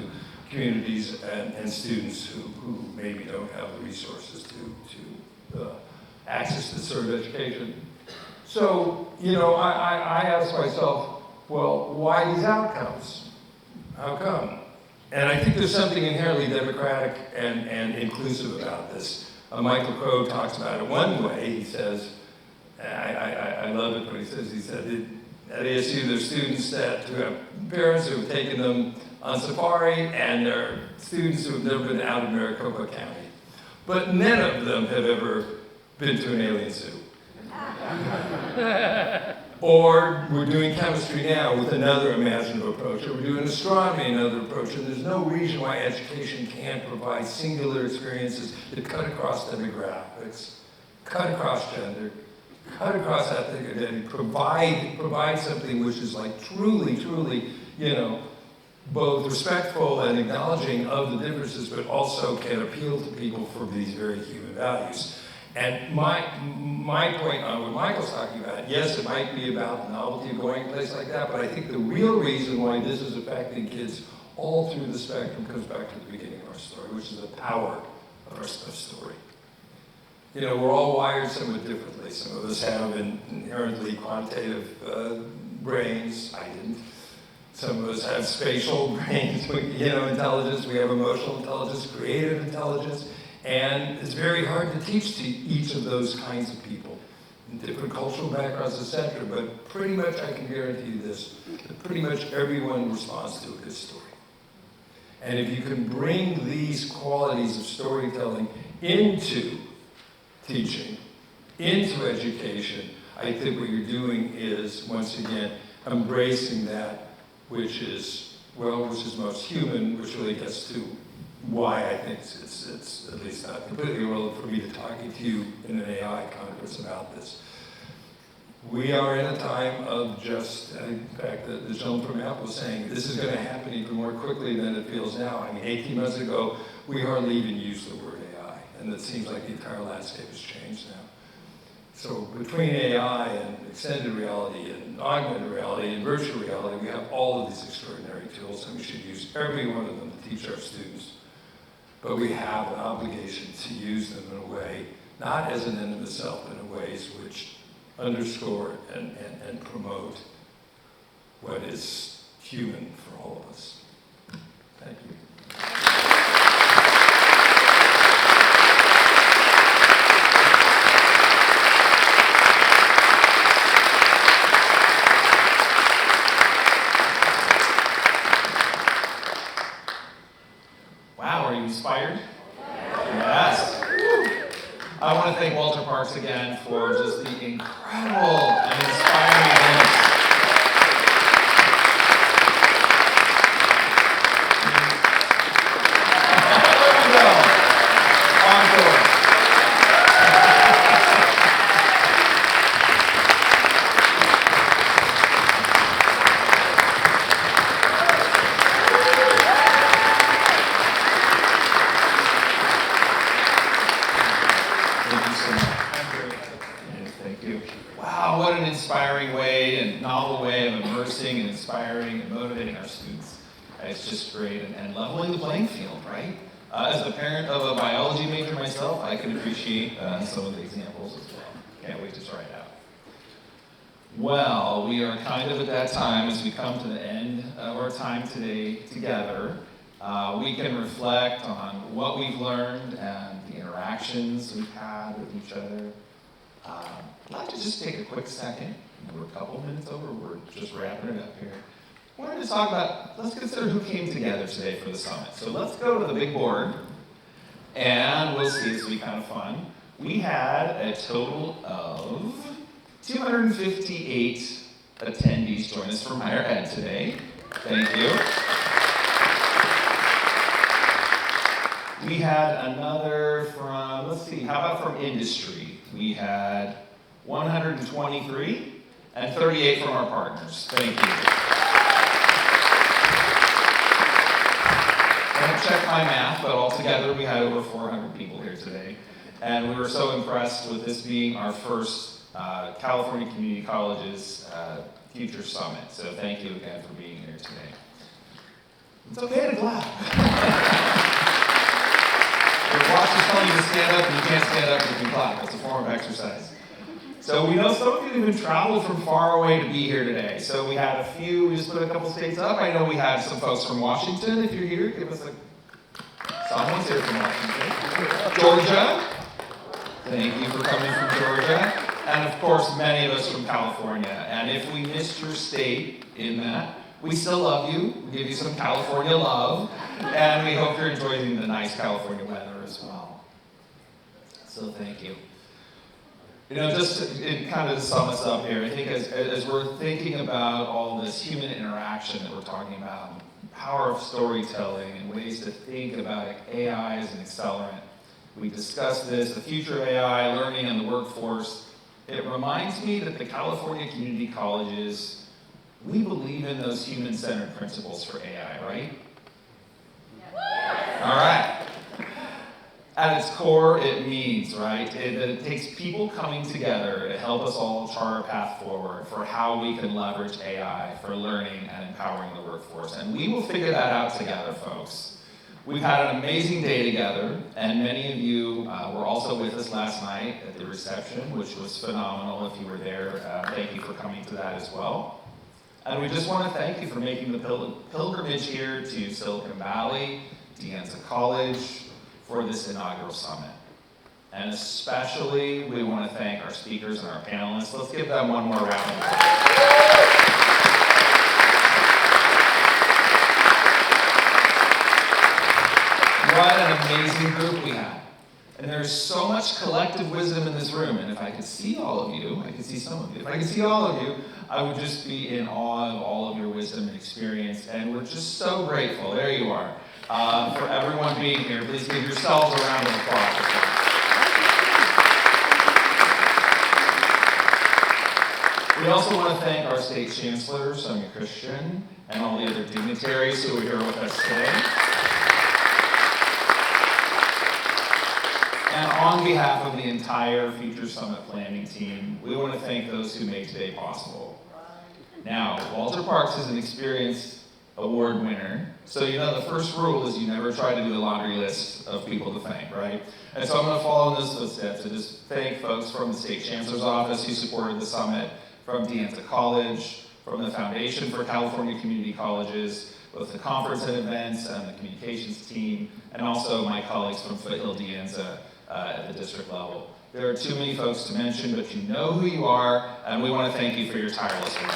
communities and students who maybe don't have the resources to access this sort of education. So, you know, I asked myself, well, why these outcomes? How come? And I think there's something inherently democratic and inclusive about this. Michael Crow talks about it one way. He says, I love it when he said at ASU there's students who have parents who have taken them on safari, and there are students who have never been out of Maricopa County. But none of them have ever been to an alien zoo. Or we're doing chemistry now with another imaginative approach, or we're doing astronomy another approach, and there's no reason why education can't provide singular experiences that cut across demographics, cut across gender, cut across ethnic identity, provide something which is like truly, you know, both respectful and acknowledging of the differences, but also can appeal to people for these very human values. And my point on what Michael's talking about, yes, it might be about the novelty of going to a place like that, but I think the real reason why this is affecting kids all through the spectrum comes back to the beginning of our story, which is the power of our story. You know, we're all wired somewhat differently. Some of us have inherently quantitative brains. I didn't. Some of us have spatial brains, you know, intelligence. We have emotional intelligence, creative intelligence. And it's very hard to teach to each of those kinds of people different cultural backgrounds, etc. But pretty much I can guarantee you this, that pretty much everyone responds to a good story. And if you can bring these qualities of storytelling into teaching, into education, I think what you're doing is, once again, embracing that which is, well, which is most human, which really gets to why I think it's at least not completely irrelevant for me to talking to you in an AI conference about this. We are in a time of just, in fact, the gentleman from Apple was saying, this is going to happen even more quickly than it feels now. I mean, 18 months ago, we hardly even used the word AI, and it seems like the entire landscape has changed now. So between AI and extended reality and augmented reality and virtual reality, we have all of these extraordinary tools, and we should use every one of them to teach our students. But we have an obligation to use them in a way, not as an end in itself, but in ways which underscore and promote what is human for all of us. Thank you. Wow, are you inspired? Yes. I want to thank Walter Parks again for just the incredible and inspiring events. There we go. Encore. Wow, what an inspiring way and novel way of immersing and inspiring and motivating our students. It's just great and leveling the playing field, right? As the parent of a biology major myself, I can appreciate some of the examples as well. Can't wait to try it out. Well, we are kind of at that time as we come to the end of our time today together. We can reflect on what we've learned and the interactions we've had with each other. I'd like to just take a quick second. We're a couple minutes over. We're just wrapping it up here. I wanted to talk about, let's consider who came together today for the summit. So let's go to the big board, and we'll see. This will be kind of fun. We had a total of 258 attendees join us from higher ed today. Thank you. We had another from, let's see, how about from industry? We had 123 and 38 from our partners. Thank you. I haven't checked my math, but altogether we had over 400 people here today. And we were so impressed with this being our first California Community Colleges Future Summit. So thank you again for being here today. It's okay to clap. Your watch is telling you to stand up, and you can't stand up, you can clap. It's a form of exercise. So we know some of you even traveled from far away to be here today. So we had a few, we just put a couple states up. I know we had some folks from Washington. If you're here, give us a, someone's here from Washington. Georgia. Thank you for coming from Georgia. And of course, many of us from California. And if we missed your state in that, we still love you. We give you some California love. And we hope you're enjoying the nice California weather as well. So thank you. You know, just to kind of sum us up here, I think as we're thinking about all this human interaction that we're talking about, power of storytelling and ways to think about AI as an accelerant, we discussed this, the future of AI, learning and the workforce. It reminds me that the California Community Colleges, we believe in those human-centered principles for AI, right? All right. At its core, it means, right, that it takes people coming together to help us all chart a path forward for how we can leverage AI for learning and empowering the workforce. And we will figure that out together, folks. We've had an amazing day together, and many of you were also with us last night at the reception, which was phenomenal. If you were there, thank you for coming to that as well. And we just want to thank you for making the pilgrimage here to Silicon Valley, De Anza College, for this inaugural summit. And especially, we want to thank our speakers and our panelists. Let's give them one more round of applause. What an amazing group we have. And there's so much collective wisdom in this room. And if I could see all of you, I could see some of you. If I could see all of you, I would just be in awe of all of your wisdom and experience. And we're just so grateful. There you are. For everyone being here. Please give yourselves a round of applause. We also want to thank our State Chancellor, Sonia Christian, and all the other dignitaries who are here with us today. And on behalf of the entire Future Summit planning team, we want to thank those who made today possible. Now, Walter Parks is an experienced award winner, so you know the first rule is you never try to do a laundry list of people to thank, right? And so I'm going to follow in those footsteps and just thank folks from the State Chancellor's Office who supported the summit, from De Anza College, from the Foundation for California Community Colleges, both the conference and events and the communications team, and also my colleagues from Foothill De Anza at the district level. There are too many folks to mention, but you know who you are, and we want to thank you for your tireless work.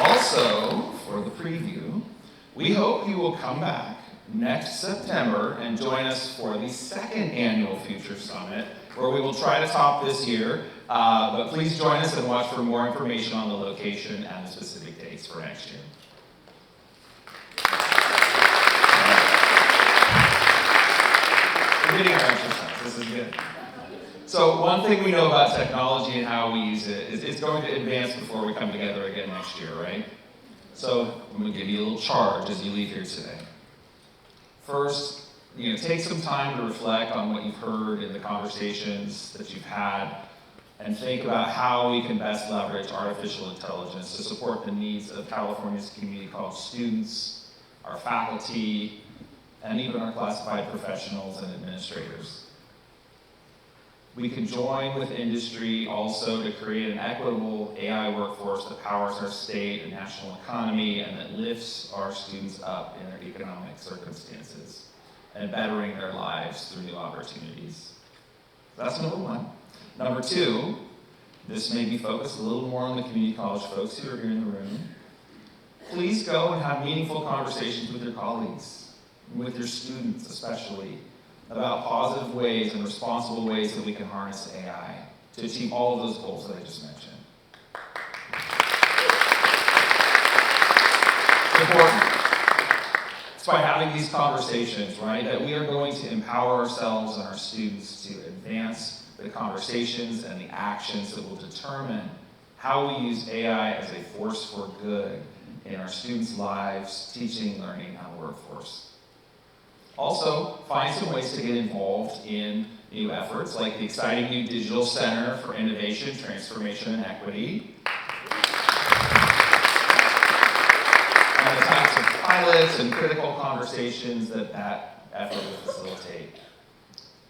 Also, for the preview, we hope you will come back next September and join us for the second annual Future Summit, where we will try to top this year, but please join us and watch for more information on the location and the specific dates for next year. We're getting our exercise. This is good. So one thing we know about technology and how we use it is it's going to advance before we come together again next year, right? So I'm going to give you a little charge as you leave here today. First, take some time to reflect on what you've heard in the conversations that you've had and think about how we can best leverage artificial intelligence to support the needs of California's community college students, our faculty, and even our classified professionals and administrators. We can join with industry also to create an equitable AI workforce that powers our state and national economy and that lifts our students up in their economic circumstances and bettering their lives through new opportunities. That's number one. Number two, this may be focused a little more on the community college folks who are here in the room. Please go and have meaningful conversations with your colleagues, with your students especially, about positive ways and responsible ways that we can harness AI to achieve all of those goals that I just mentioned. It's important. It's by having these conversations, right, that we are going to empower ourselves and our students to advance the conversations and the actions that will determine how we use AI as a force for good in our students' lives, teaching, learning, and workforce. Also, find some ways to get involved in new efforts like the exciting new Digital Center for Innovation, Transformation, and Equity, and the types of pilots and critical conversations that effort will facilitate.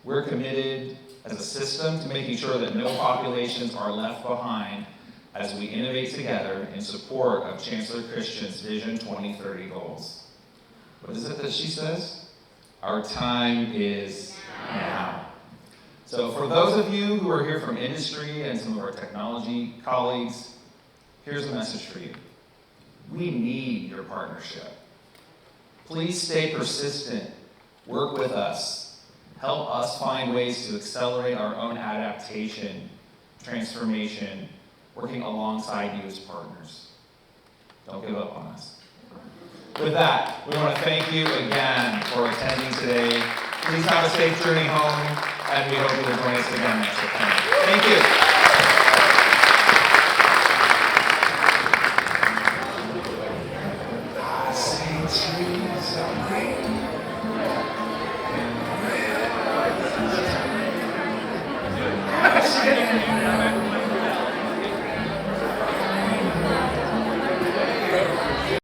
We're committed as a system to making sure that no populations are left behind as we innovate together in support of Chancellor Christian's Vision 2030 goals. What is it that she says? Our time is now. So for those of you who are here from industry and some of our technology colleagues, here's a message for you. We need your partnership. Please stay persistent. Work with us. Help us find ways to accelerate our own adaptation, transformation, working alongside you as partners. Don't give up on us. With that, we want to thank you again for attending today. Please have a safe journey home, and we hope you will join us again next September. Thank you. I see trees of green.